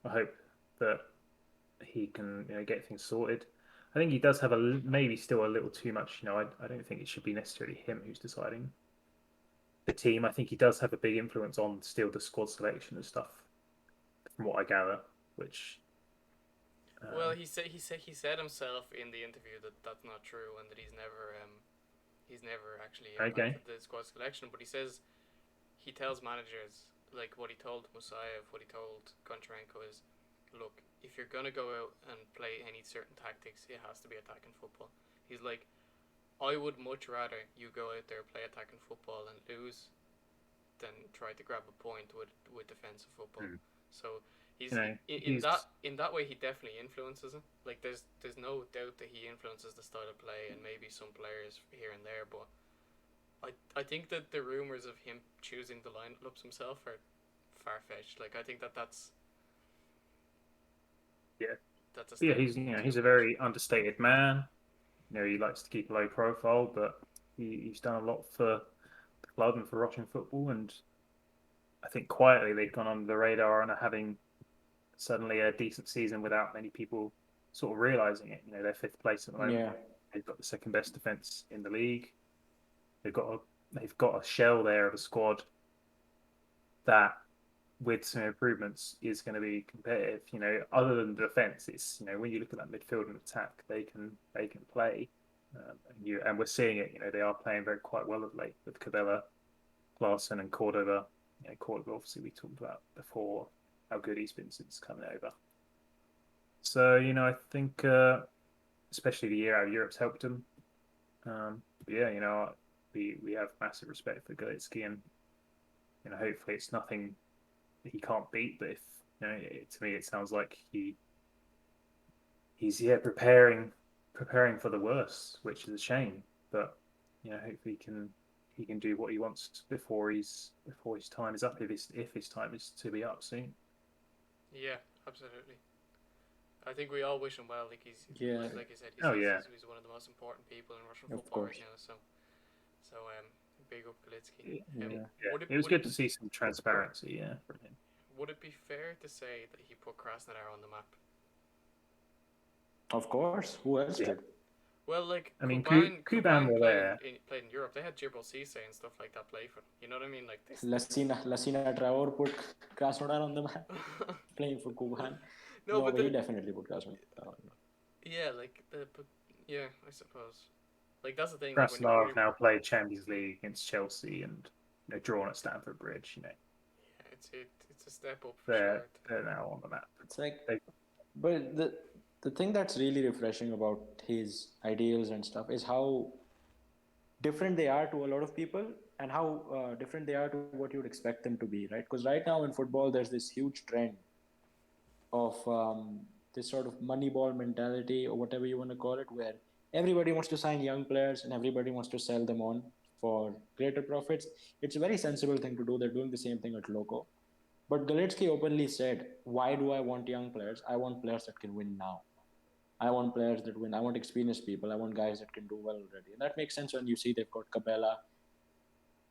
I hope that he can get things sorted. I think he does have maybe still a little too much. I don't think it should be necessarily him who's deciding the team. I think he does have a big influence on still the squad selection and stuff, from what I gather. Which Well, he said himself in the interview that that's not true and that he's never actually okay, impacted the squad selection. But he tells managers, like what he told Musayev, what he told Goncharenko is, look, if you're gonna go out and play any certain tactics, it has to be attacking football. He's like, I would much rather you go out there play attacking football and lose than try to grab a point with defensive football. Hmm. So he's he's in that way he definitely influences it. Like there's no doubt that he influences the style of play and maybe some players here and there, but I think that the rumors of him choosing the lineups himself are far fetched. Like I think yeah that's a yeah step he's too a much. very understated man. He likes to keep a low profile, but he's done a lot for the club and for Russian football. And I think quietly they've gone under the radar and are having suddenly a decent season without many people sort of realizing it. They're fifth place at the moment. Yeah. They've got the second best defense in the league. They've got a shell there of a squad that, with some improvements, is going to be competitive. Other than the defense, it's when you look at that midfield and attack, they can play. And we're seeing it. They are playing quite well of late with Cabela, Larson, and Cordova. Cordova, obviously, we talked about before how good he's been since coming over. So I think especially the year out of Europe's helped him. Yeah, we have massive respect for Galitskiy, and hopefully it's nothing he can't beat. But if to me it sounds like he's preparing for the worst, which is a shame. But hopefully he can do what he wants before his time is up. If his time is to be up soon. Yeah, absolutely. I think we all wish him well. Like Yeah. like you said, Oh yeah, he's one of the most important people in Russian Of football course. right now. So big up Galitskiy. Yeah. it was good to see some transparency. Yeah, from him. Would it be fair to say that he put Krasnodar on the map? Of course. Who else Yeah. did? Well, like I mean, Kuban Kuban were played there. played in Europe. They had Jibril Cisse and stuff like that play for them. You know what I mean? Like this. Lassina Traore put Krasnodar on the map playing for Kuban. No, No, but but he definitely put Krasnodar on the map. yeah, like but yeah, I suppose. Like that's the thing. Like Krasnodar have now played Champions League against Chelsea and drawn at Stamford Bridge. yeah, it's a step up for sure. They're now on the map. It's like, They, but the thing that's really refreshing about his ideals and stuff is how different they are to a lot of people, and how different they are to what you would expect them to be, right? Because right now in football, there's this huge trend of this sort of moneyball mentality or whatever you want to call it, where everybody wants to sign young players and everybody wants to sell them on for greater profits. It's a very sensible thing to do. They're doing the same thing at Loko. But Galitsky openly said, why do I want young players? I want players that can win now. I want players that win. I want experienced people. I want guys that can do well already. And that makes sense when you see they've got Capella,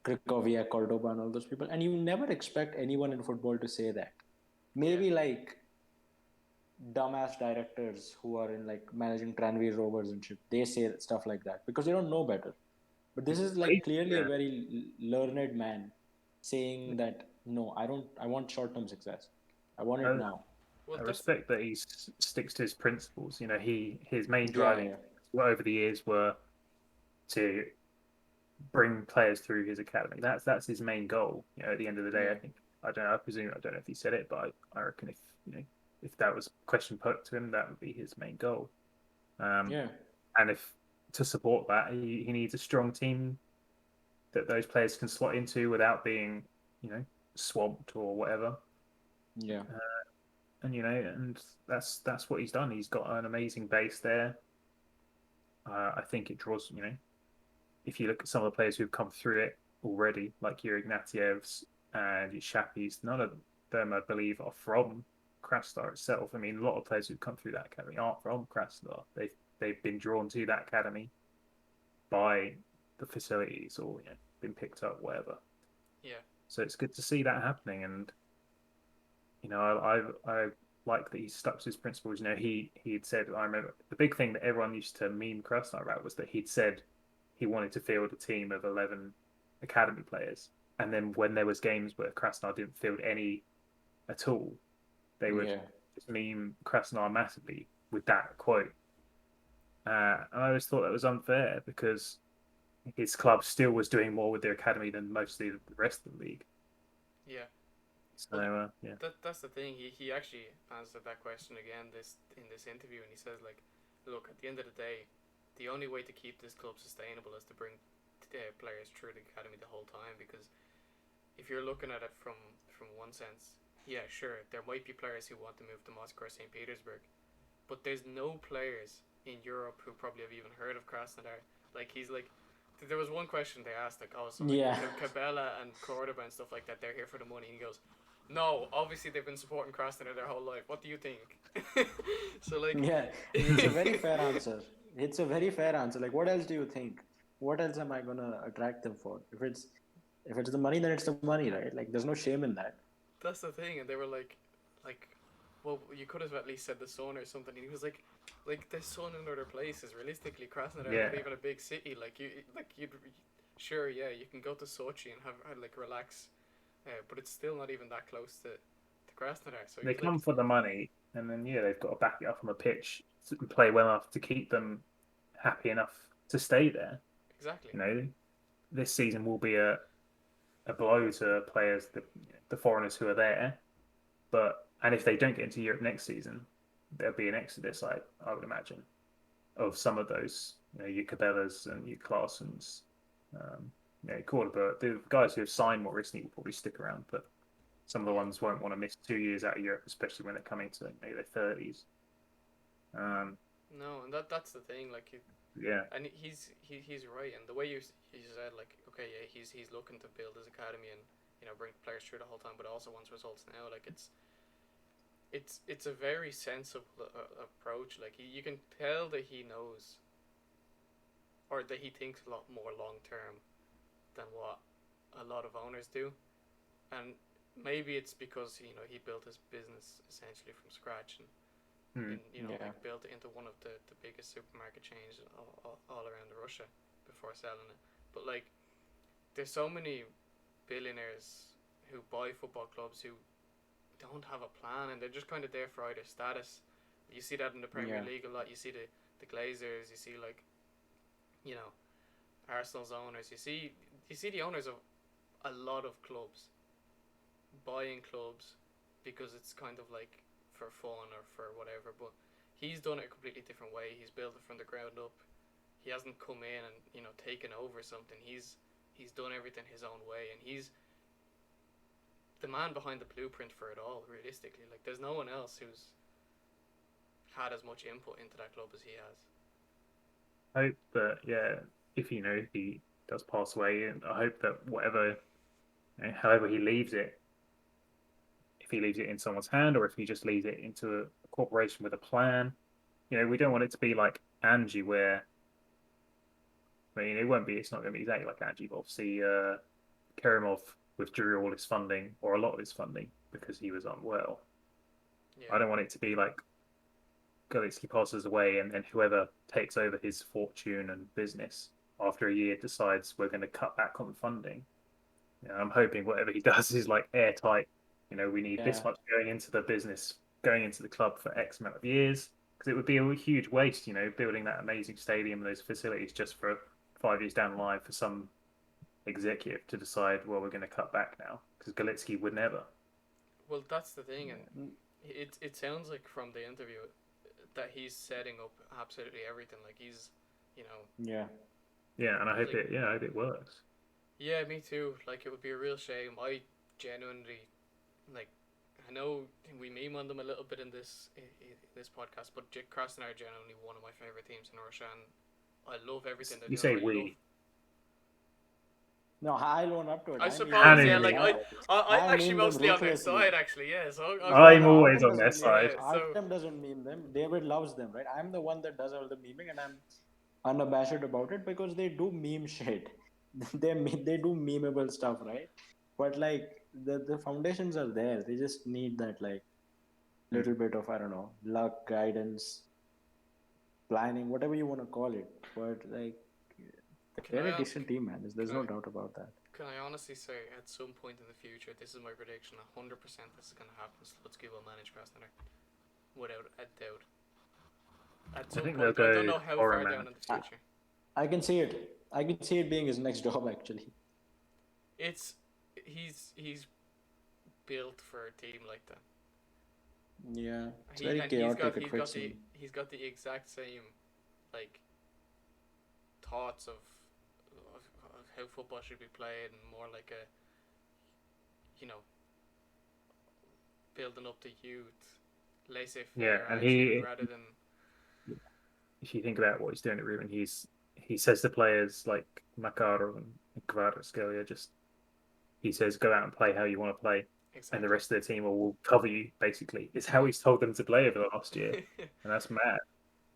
Krikovia, Cordoba, and all those people. And you never expect anyone in football to say that. Maybe like dumbass directors who are in like managing Tranmere Rovers and shit, they say stuff like that because they don't know better. But this is like clearly a very learned man saying that no, I don't. I want short-term success. I want it now. Well, I that's respect that he sticks to his principles. You know, his main Yeah, driving yeah. over the years were to bring players through his academy. That's his main goal. You know, at the end of the day, Yeah. I think I don't know. I don't know if he said it, but I reckon if if that was a question put to him, that would be his main goal. Yeah. And if to support that, he needs a strong team that those players can slot into without being swamped or whatever. Yeah. And and that's what he's done. He's got an amazing base there. I think it draws. If you look at some of the players who've come through it already, like your Ignatievs and your Shappies, none of them, I believe, are from Krasnodar itself. I mean, a lot of players who've come through that academy aren't from Krasnodar. They've been drawn to that academy by the facilities or been picked up, whatever. yeah. So it's good to see that happening, and I like that he stuck to his principles. He'd said, I remember the big thing that everyone used to meme Krasnodar about was that he'd said he wanted to field a team of 11 academy players, and then when there was games where Krasnodar didn't field any at all, they would Yeah. just meme Krasnodar massively with that quote. And I always thought that was unfair because his club still was doing more with their academy than mostly the rest of the league. Yeah. So yeah, That's the thing. He actually answered that question again in this interview, and he says like, look, at the end of the day, the only way to keep this club sustainable is to bring players through the academy the whole time. Because if you're looking at it from one sense, yeah, sure, there might be players who want to move to Moscow or St. Petersburg, but there's no players in Europe who probably have even heard of Krasnodar. Like he's like, there was one question they asked like, oh, so like Yeah. Cabela and Cordoba and stuff like that, they're here for the money, and he goes, no, obviously they've been supporting Krasnodar their whole life. What do you think? So like, Yeah. It's a very fair answer. It's a very fair answer. Like, what else do you think? What else am I gonna attract them for? If it's the money, then it's the money, right? Like, there's no shame in that. that's the thing, and they were like, well, you could have at least said the Sun or something. And he was like the Sun in other places. Realistically, Krasnodar yeah. not even a big city. You'd sure, yeah, you can go to Sochi and have like relax, but it's still not even that close to Krasnodar. So They he's come like, for the money, and then they've got to back it up from a pitch to play well enough to keep them happy enough to stay there. exactly. This season will be a blow to players, the foreigners who are there. And if they don't get into Europe next season, there'll be an exodus, I would imagine, of some of those, your Cabellas and your Claessens, Cordoba. The guys who have signed more recently will probably stick around, but some of the ones won't want to miss 2 years out of Europe, especially when they're coming to maybe their 30s. No, and that's the thing. Like, Yeah, and he's right. And the way you said, like, okay, yeah, he's looking to build his academy and bring players through the whole time, but also wants results now. Like, it's a very sensible approach. Like, you can tell that he knows, or that he thinks a lot more long term than what a lot of owners do, and maybe it's because he built his business essentially from scratch and Yeah. like built it into one of the biggest supermarket chains all around Russia before selling it. But like, there's so many billionaires who buy football clubs who don't have a plan, and they're just kind of there for either status. You see that in the Premier Yeah. League a lot. You see the Glazers. You see like, Arsenal's owners. You see the owners of a lot of clubs buying clubs because it's kind of like for fun or for whatever. But he's done it a completely different way. He's built it from the ground up. He hasn't come in and taken over something. He's He's done everything his own way, and he's the man behind the blueprint for it all. Realistically, like there's no one else who's had as much input into that club as he has. I hope that, if he does pass away, and I hope that however he leaves it, if he leaves it in someone's hand or if he just leaves it into a corporation with a plan, we don't want it to be like Angie, where, I mean, it's not going to be exactly like Angie, but obviously Kerimov withdrew all his funding or a lot of his funding because he was unwell. Yeah. I don't want it to be like Galitskiy passes away and then whoever takes over his fortune and business after a year decides we're going to cut back on funding. I'm hoping whatever he does is like airtight. We need this much going into the business, going into the club for X amount of years, because it would be a huge waste, building that amazing stadium and those facilities just for 5 years down the line for some executive to decide, well, we're going to cut back now, because Galitskiy would never. Well, that's the thing, and it sounds like from the interview that he's setting up absolutely everything. Like he's, Yeah. Yeah, and I hope it works. Yeah, me too. Like, it would be a real shame. I genuinely, like, I know we meme on them a little bit in this podcast, but Krasnodar are genuinely one of my favorite teams in Russia, and I love everything they're You doing. say we. No, I'll own up to it. I mean, suppose, yeah. Like, I I'm I actually meme them mostly on their ruthlessly. side, actually. Yeah. So I'm always Artem on their doesn't meme side. them. Yeah, so- Artem doesn't meme them. David loves them, right? I'm the one that does all the memeing, and I'm unabashed about it because they do meme shit. they do memeable stuff, right? But like the foundations are there. They just need that like little bit of, I don't know, luck, guidance, planning, whatever you want to call it. But like they're a decent team, man. There's no doubt about that. Can I honestly say, at some point in the future, this is my prediction, 100% this is going to happen. Slutsky will manage Krasnodar, without a doubt. At some think point, they'll I don't go know how foreign far down in manager. the future. I can see it. I can see it being his next job, actually. He's built for a team like that. Yeah, it's very chaotic. He's got the exact same, like, thoughts of how football should be played, and more like a, building up the youth, laissez-faire and attitude rather than. If you think about what he's doing at Ruben, he says to players like Makarov and Kvaratskhelia, he says, go out and play how you want to play. Exactly. And the rest of the team will cover you, basically. It's how he's told them to play over the last year. And that's mad.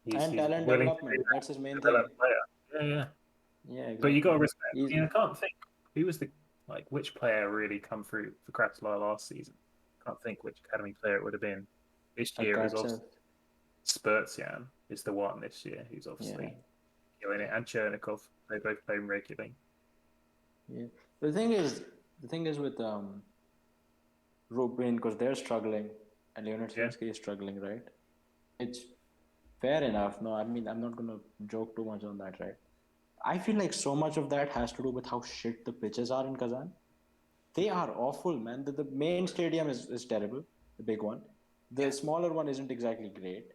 He's talent willing development. That's his main thing. Player. Yeah. Yeah, exactly. But you got to respect. I can't think who was which player really come through for Krasnodar last season. I can't think which academy player it would have been. This year it was obviously Spurtsian is the one this year who's obviously killing it, and Chernikov. They both play regularly. Yeah. The thing is with Rubin, because they're struggling and Zenit-Sochi is struggling, right? It's fair enough. No, I mean, I'm not gonna joke too much on that, right? I feel like so much of that has to do with how shit the pitches are in Kazan. They are awful, man. The main stadium is terrible, the big one. The smaller one isn't exactly great.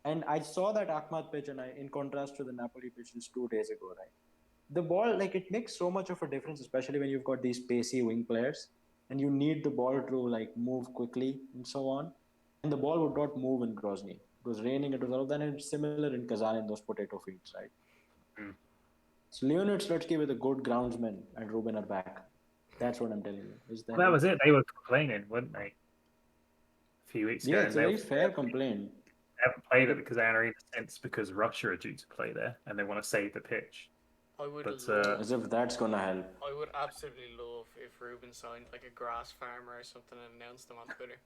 And I saw that Akhmat pitch, and in contrast to the Napoli pitch just 2 days ago, right? The ball, like, it makes so much of a difference, especially when you've got these pacey wing players and you need the ball to like move quickly and so on. And the ball would not move in Grozny. It was raining, it was all of that, and it's similar in Kazan in those potato fields, right? So Zenit-Sochi with a good groundsman and Rubin are back. That's what I'm telling you. That was it. They were complaining, weren't they? A few weeks ago. Yeah, it's a very fair complaint. They haven't played it because they are in a sense because Russia are due to play there and they want to save the pitch. As if that's gonna help. I would absolutely love if Rubin signed like a grass farmer or something and announced them on Twitter.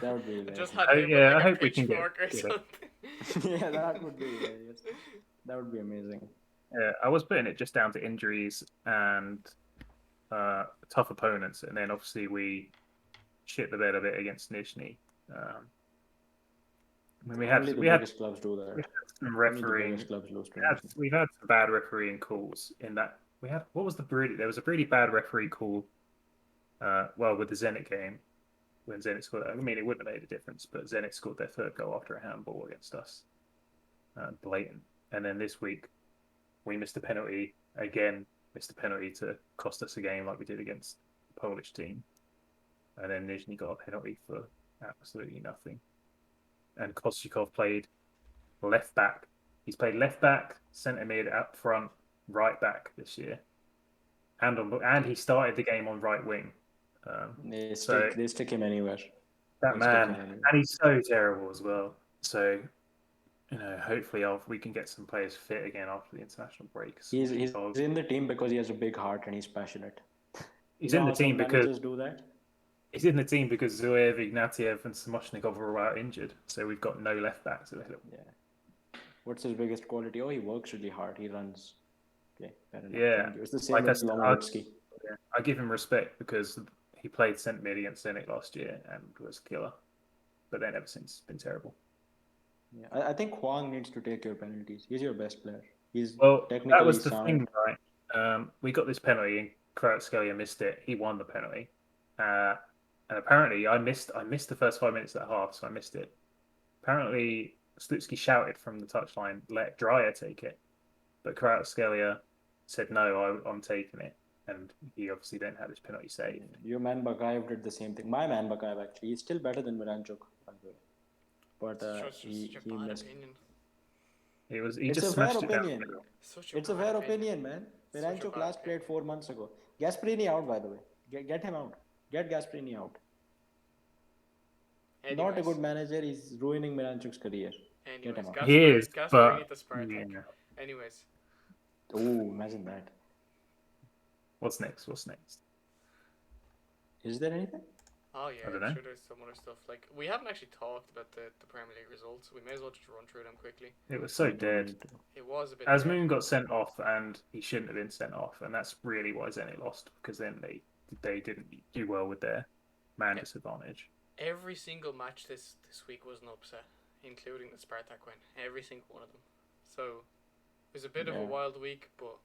That would be just had him with, like, I a hope we can pitchfork or something. Yeah, that would be that would be amazing. Yeah, I was putting it just down to injuries and tough opponents, and then obviously we shit the bed a bit against Nizhny. I mean, we had clubs do that. We had some refereeing. We've had some bad refereeing calls in that. What was there was a really bad referee call. With the Zenit game, when Zenit scored. I mean, it wouldn't have made a difference, but Zenit scored their third goal after a handball against us, blatant. And then this week, we missed a penalty again missed a penalty to cost us a game like we did against the Polish team. And then Nizhny got a penalty for absolutely nothing. And Kostyakov played left back. He's played left back, centre mid, up front, right back this year, and he started the game on right wing. They stick him anywhere. That man, and he's so terrible as well. So, hopefully we can get some players fit again after the international break. He's in the team because he has a big heart and he's passionate. He's in the team because do that. He's in the team because Zuev, Ignatiev, and Samoshnikov are all out injured, so we've got no left backs available. Yeah. What's his biggest quality? Oh, he works really hard. He runs. Okay, fair enough. Yeah, it's the same as Lokomotiv. I give him respect because he played centre mid against Zenit last year and was a killer, but then ever since it's been terrible. Yeah, I think Huang needs to take your penalties. He's your best player. He's technically that was the thing, right? We got this penalty and Kvaratskhelia missed it. He won the penalty. And apparently, I missed the first 5 minutes at half, so I missed it. Apparently, Slutsky shouted from the touchline, "Let Dreyer take it," but Kvaratskhelia said, "No, I'm taking it," and he obviously then had his penalty saved. Your man Bakayev did the same thing. My man Bakayev actually, he's still better than Miranchuk, by the way. But he missed. He just smashed it down. It's a fair opinion, man. Miranchuk last played 4 months ago. Gasperini out, by the way. Get him out. Get Gasperini out. Anyways. Not a good manager. He's ruining Miranchuk's career. Get him out. He is, but... Yeah. Anyways. Oh, imagine that. What's next? Is there anything? Oh, yeah. I'm sure there's some other stuff. Like, we haven't actually talked about the Premier League results. We may as well just run through them quickly. It was so dead. It was a bit Asmoon got sent off, and he shouldn't have been sent off, and that's really why Zenit lost, because then they didn't do well with their man disadvantage. Every single match this week was an upset, including the Spartak win. Every single one of them. So it was a bit of a wild week, but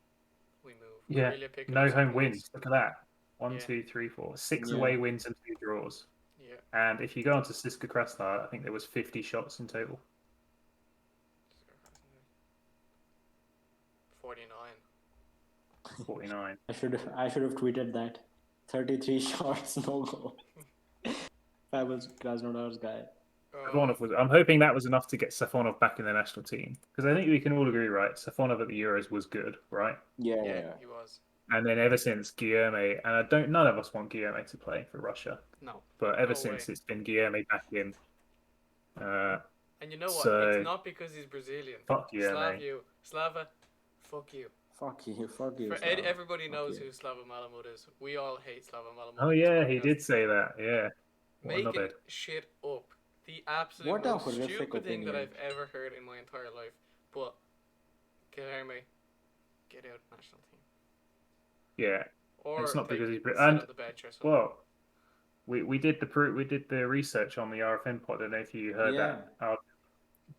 we moved. Yeah, really no home wins. Look at that. 1, 2, 3, 4. 6 away wins and 2 draws. Yeah. And if you go on to Siska Krasnodar, I think there was 50 shots in total. 49. I should have tweeted that. 33 shots, no goal. Fabulous Krasnodar's guy. I'm hoping that was enough to get Safonov back in the national team. Because I think we can all agree, right? Safonov at the Euros was good, right? Yeah, he was. And then ever since Guilherme, and none of us want Guilherme to play for Russia. No. But ever since it's been Guilherme back in. And you know what? It's not because he's Brazilian. Fuck Guilherme. Slava, fuck you. Fuck you. Everybody knows who Slava Malamud is. We all hate Slava Malamud. Oh yeah, he did say that. Yeah. Making shit up. The absolute most stupid thing that I've ever heard in my entire life. But Guilherme, get out national team. Yeah. Or it's not because he's and well, we did the research on the RFN pod. I don't know if you heard that.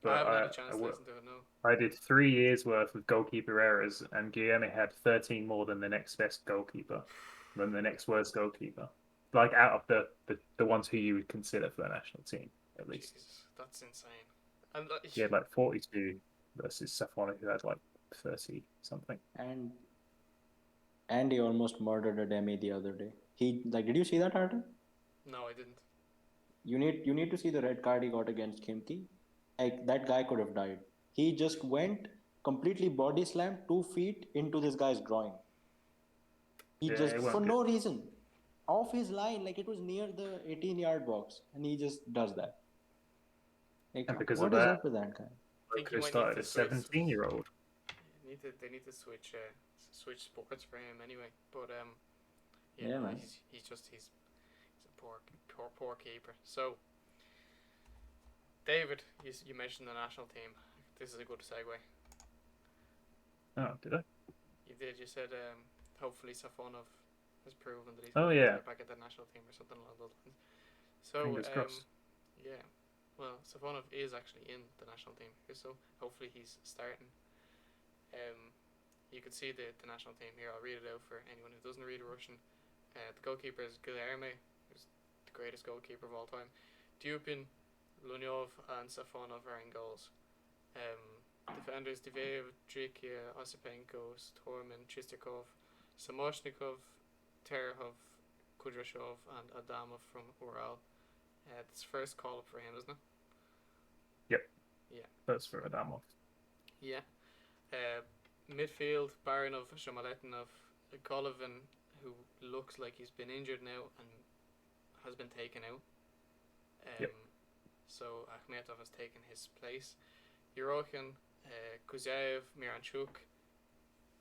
But I haven't had a chance to listen to it. No. I did 3 years worth of goalkeeper errors, and Guilherme had 13 more than the next best goalkeeper, than the next worst goalkeeper. Like out of the ones who you would consider for the national team, at least. Jesus, that's insane. And he had like 42 versus Safonov, who had like 30 something. And he almost murdered a demi the other day. Did you see that, Artem? No, I didn't. You need to see the red card he got against Khimki. Like, that guy could have died. He just went completely body slammed 2 feet into this guy's groin. He just, for no reason, off his line, like it was near the 18-yard box, and he just does that. Like, and because what of is that, up with that guy? Loko started a 17-year-old. They need to switch sports for him anyway. But man. he's a poor keeper. So, David, you mentioned the national team. This is a good segue. Oh, did I? You did. You said hopefully Safonov has proven that he's back at the national team or something along those lines. So, fingers crossed. Yeah. Well, Safonov is actually in the national team, so hopefully he's starting. You can see the national team here. I'll read it out for anyone who doesn't read Russian. The goalkeeper is Guilherme, who's the greatest goalkeeper of all time. Dupin, Lunyov, and Safonov are in goals. Defenders Diveev, Drikia, Osipenko, Storman, Chistikov, Samoshnikov, Terehov, Kudryashov, and Adamov from Ural. It's first call up for him, isn't it? Yep. Yeah. That's for Adamov. Yeah. Midfield, Baranov, Shomaletinov, Golovin, who looks like he's been injured now and has been taken out. Yep. So Akhmetov has taken his place. Yurokhin, Kuzayev, Miranchuk,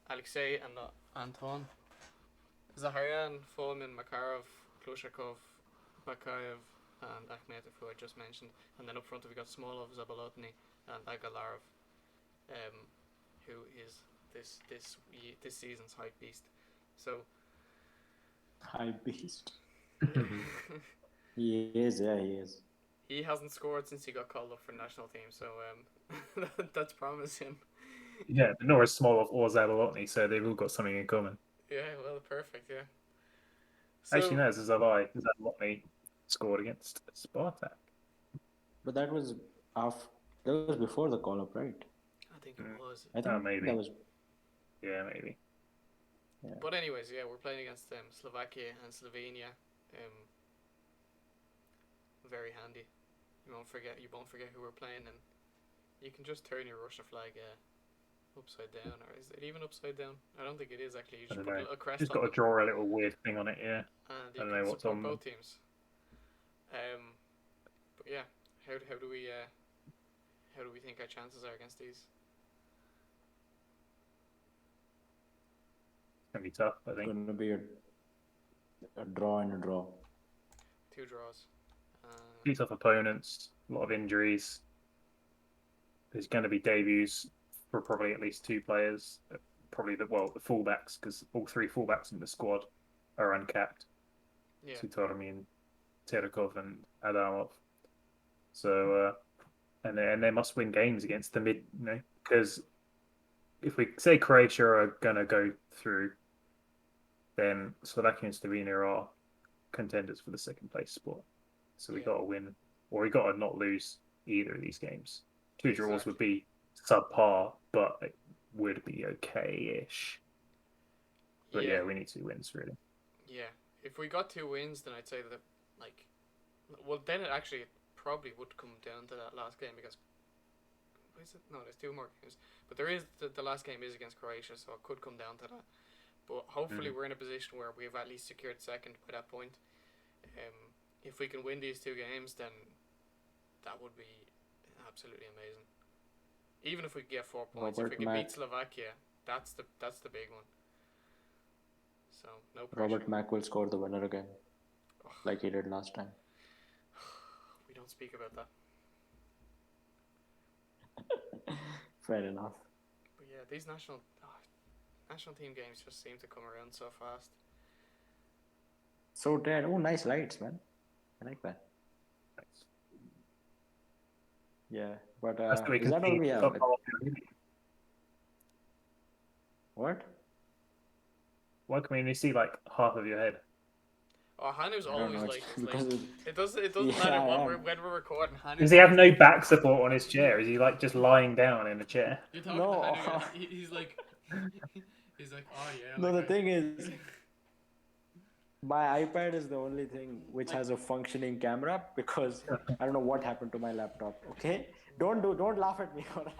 Alexei, and Anton. Zaharyan, Fomin, Makarov, Klushakov, Bakayev, and Akhmetov, who I just mentioned. And then up front we got Smolov, Zabolotny, and Agalarov, who is this season's hype beast. So Hype beast. He is, yeah, he is. He hasn't scored since he got called up for the national team, so that's promising. Yeah, nor is Smolov or Zabolotny, so they've all got something in common. Yeah, well, perfect, yeah. So, Actually, no, this is a lie. Zabolotny scored against Spartak. But that was before the call up, right? I think it was. I think maybe. that was. Yeah, maybe. Yeah. But anyways, yeah, we're playing against Slovakia and Slovenia. Very handy. You won't forget who we're playing, and you can just turn your Russia flag upside down, or is it even upside down? I don't think it is actually. You just put a crest just on got to draw a little weird thing on it, yeah. And you I don't can know what's support on both teams. But yeah, how do we think our chances are against these? It's gonna be tough, I It's think. going to be a draw and a draw. 2 draws. Two tough opponents, a lot of injuries. There's going to be debuts for probably at least 2 players. Probably the fullbacks, because all 3 fullbacks in the squad are uncapped. Yeah. Sutormin, Terekov, and Adamov. So, and they must win games against the mid, because if we say Croatia are going to go through, then Slovakia and Slovenia are contenders for the second place spot. So we got to win, or we got to not lose either of these games. 2 draws would be subpar, but it would be okay-ish. But yeah, we need 2 wins, really. Yeah. If we got 2 wins, then I'd say that, then it actually probably would come down to that last game, because no, there's 2 more games, but there is the last game is against Croatia, so it could come down to that. But hopefully we're in a position where we've at least secured second by that point. If we can win these 2 games, then that would be absolutely amazing. Even if we get 4 points, if we can beat Slovakia, that's the big one. So no pressure. Robert Mack will score the winner again, like he did last time. We don't speak about that. Fair enough. But yeah, these national team games just seem to come around so fast. So dead. Oh, nice lights, man. I like that. Nice. Yeah, but That's the way is that all we have? What? Why can we only see like half of your head? Oh, Hanu's always like this. It doesn't Yeah, matter when we're recording. Does he have no back support on his chair? Is he like just lying down in a chair? You're talking No. to Hanu, he's like, oh yeah. No, the thing is, my iPad is the only thing which has a functioning camera, because I don't know what happened to my laptop. Okay, don't laugh at me. Alright?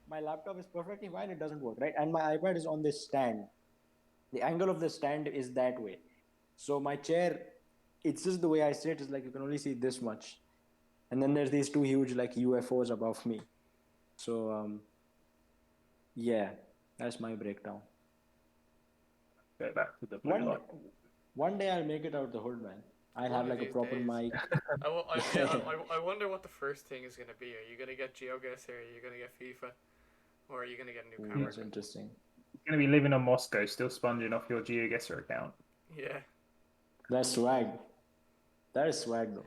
My laptop is perfectly fine. It doesn't work, right? And my iPad is on this stand. The angle of the stand is that way. So my chair, it's just the way I sit, is like you can only see this much. And then there's these 2 huge like UFOs above me. So, yeah, that's my breakdown. Go back to the blue light. One day I'll make it out the hood, man. I'll have like a proper mic. I wonder what the first thing is going to be. Are you going to get GeoGuessr? Are you going to get FIFA? Or are you going to get a new camera? That's interesting. You're going to be living in Moscow, still sponging off your GeoGuessr account. Yeah. That's swag. That is swag, though.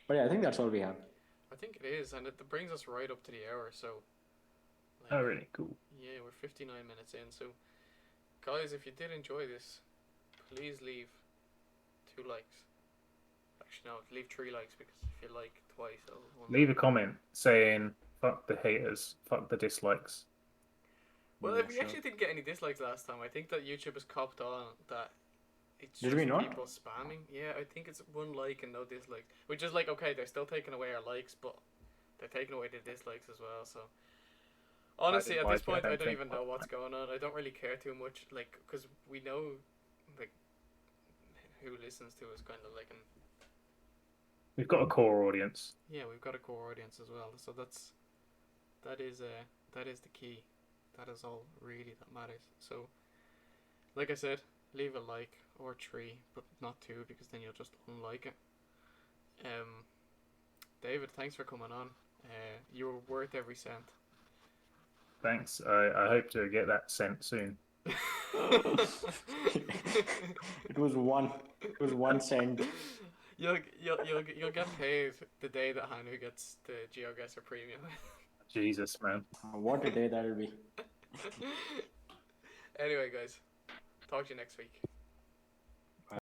But yeah, I think that's all we have. I think it is, and it brings us right up to the hour, so... Oh, really? Cool. Yeah, we're 59 minutes in, so... Guys, if you did enjoy this, please leave 2 likes. Actually, no, leave 3 likes, because if you like twice, leave a comment saying, fuck the haters, fuck the dislikes. Well, Yeah, we sure. actually didn't get any dislikes last time. I think that YouTube has copped on that it's Did just we not? people spamming. Yeah, I think it's 1 like and no dislike. Which is like, okay, they're still taking away our likes, but they're taking away the dislikes as well, so... Honestly, at like this it, point, I don't think. even know what's going on. I don't really care too much, like, because we know, like, who listens to us kind of like, and We've got a core audience. yeah, we've got a core audience as well, so that is the key. That is all really that matters. So, like I said, leave a like or 3, but not 2 because then you'll just unlike it. David, thanks for coming on. You were worth every cent. Thanks. I hope to get that sent soon. It was 1 cent. You'll get paid the day that Hanu gets the GeoGuessr premium. Jesus, man. What a day that'll be. Anyway, guys, talk to you next week.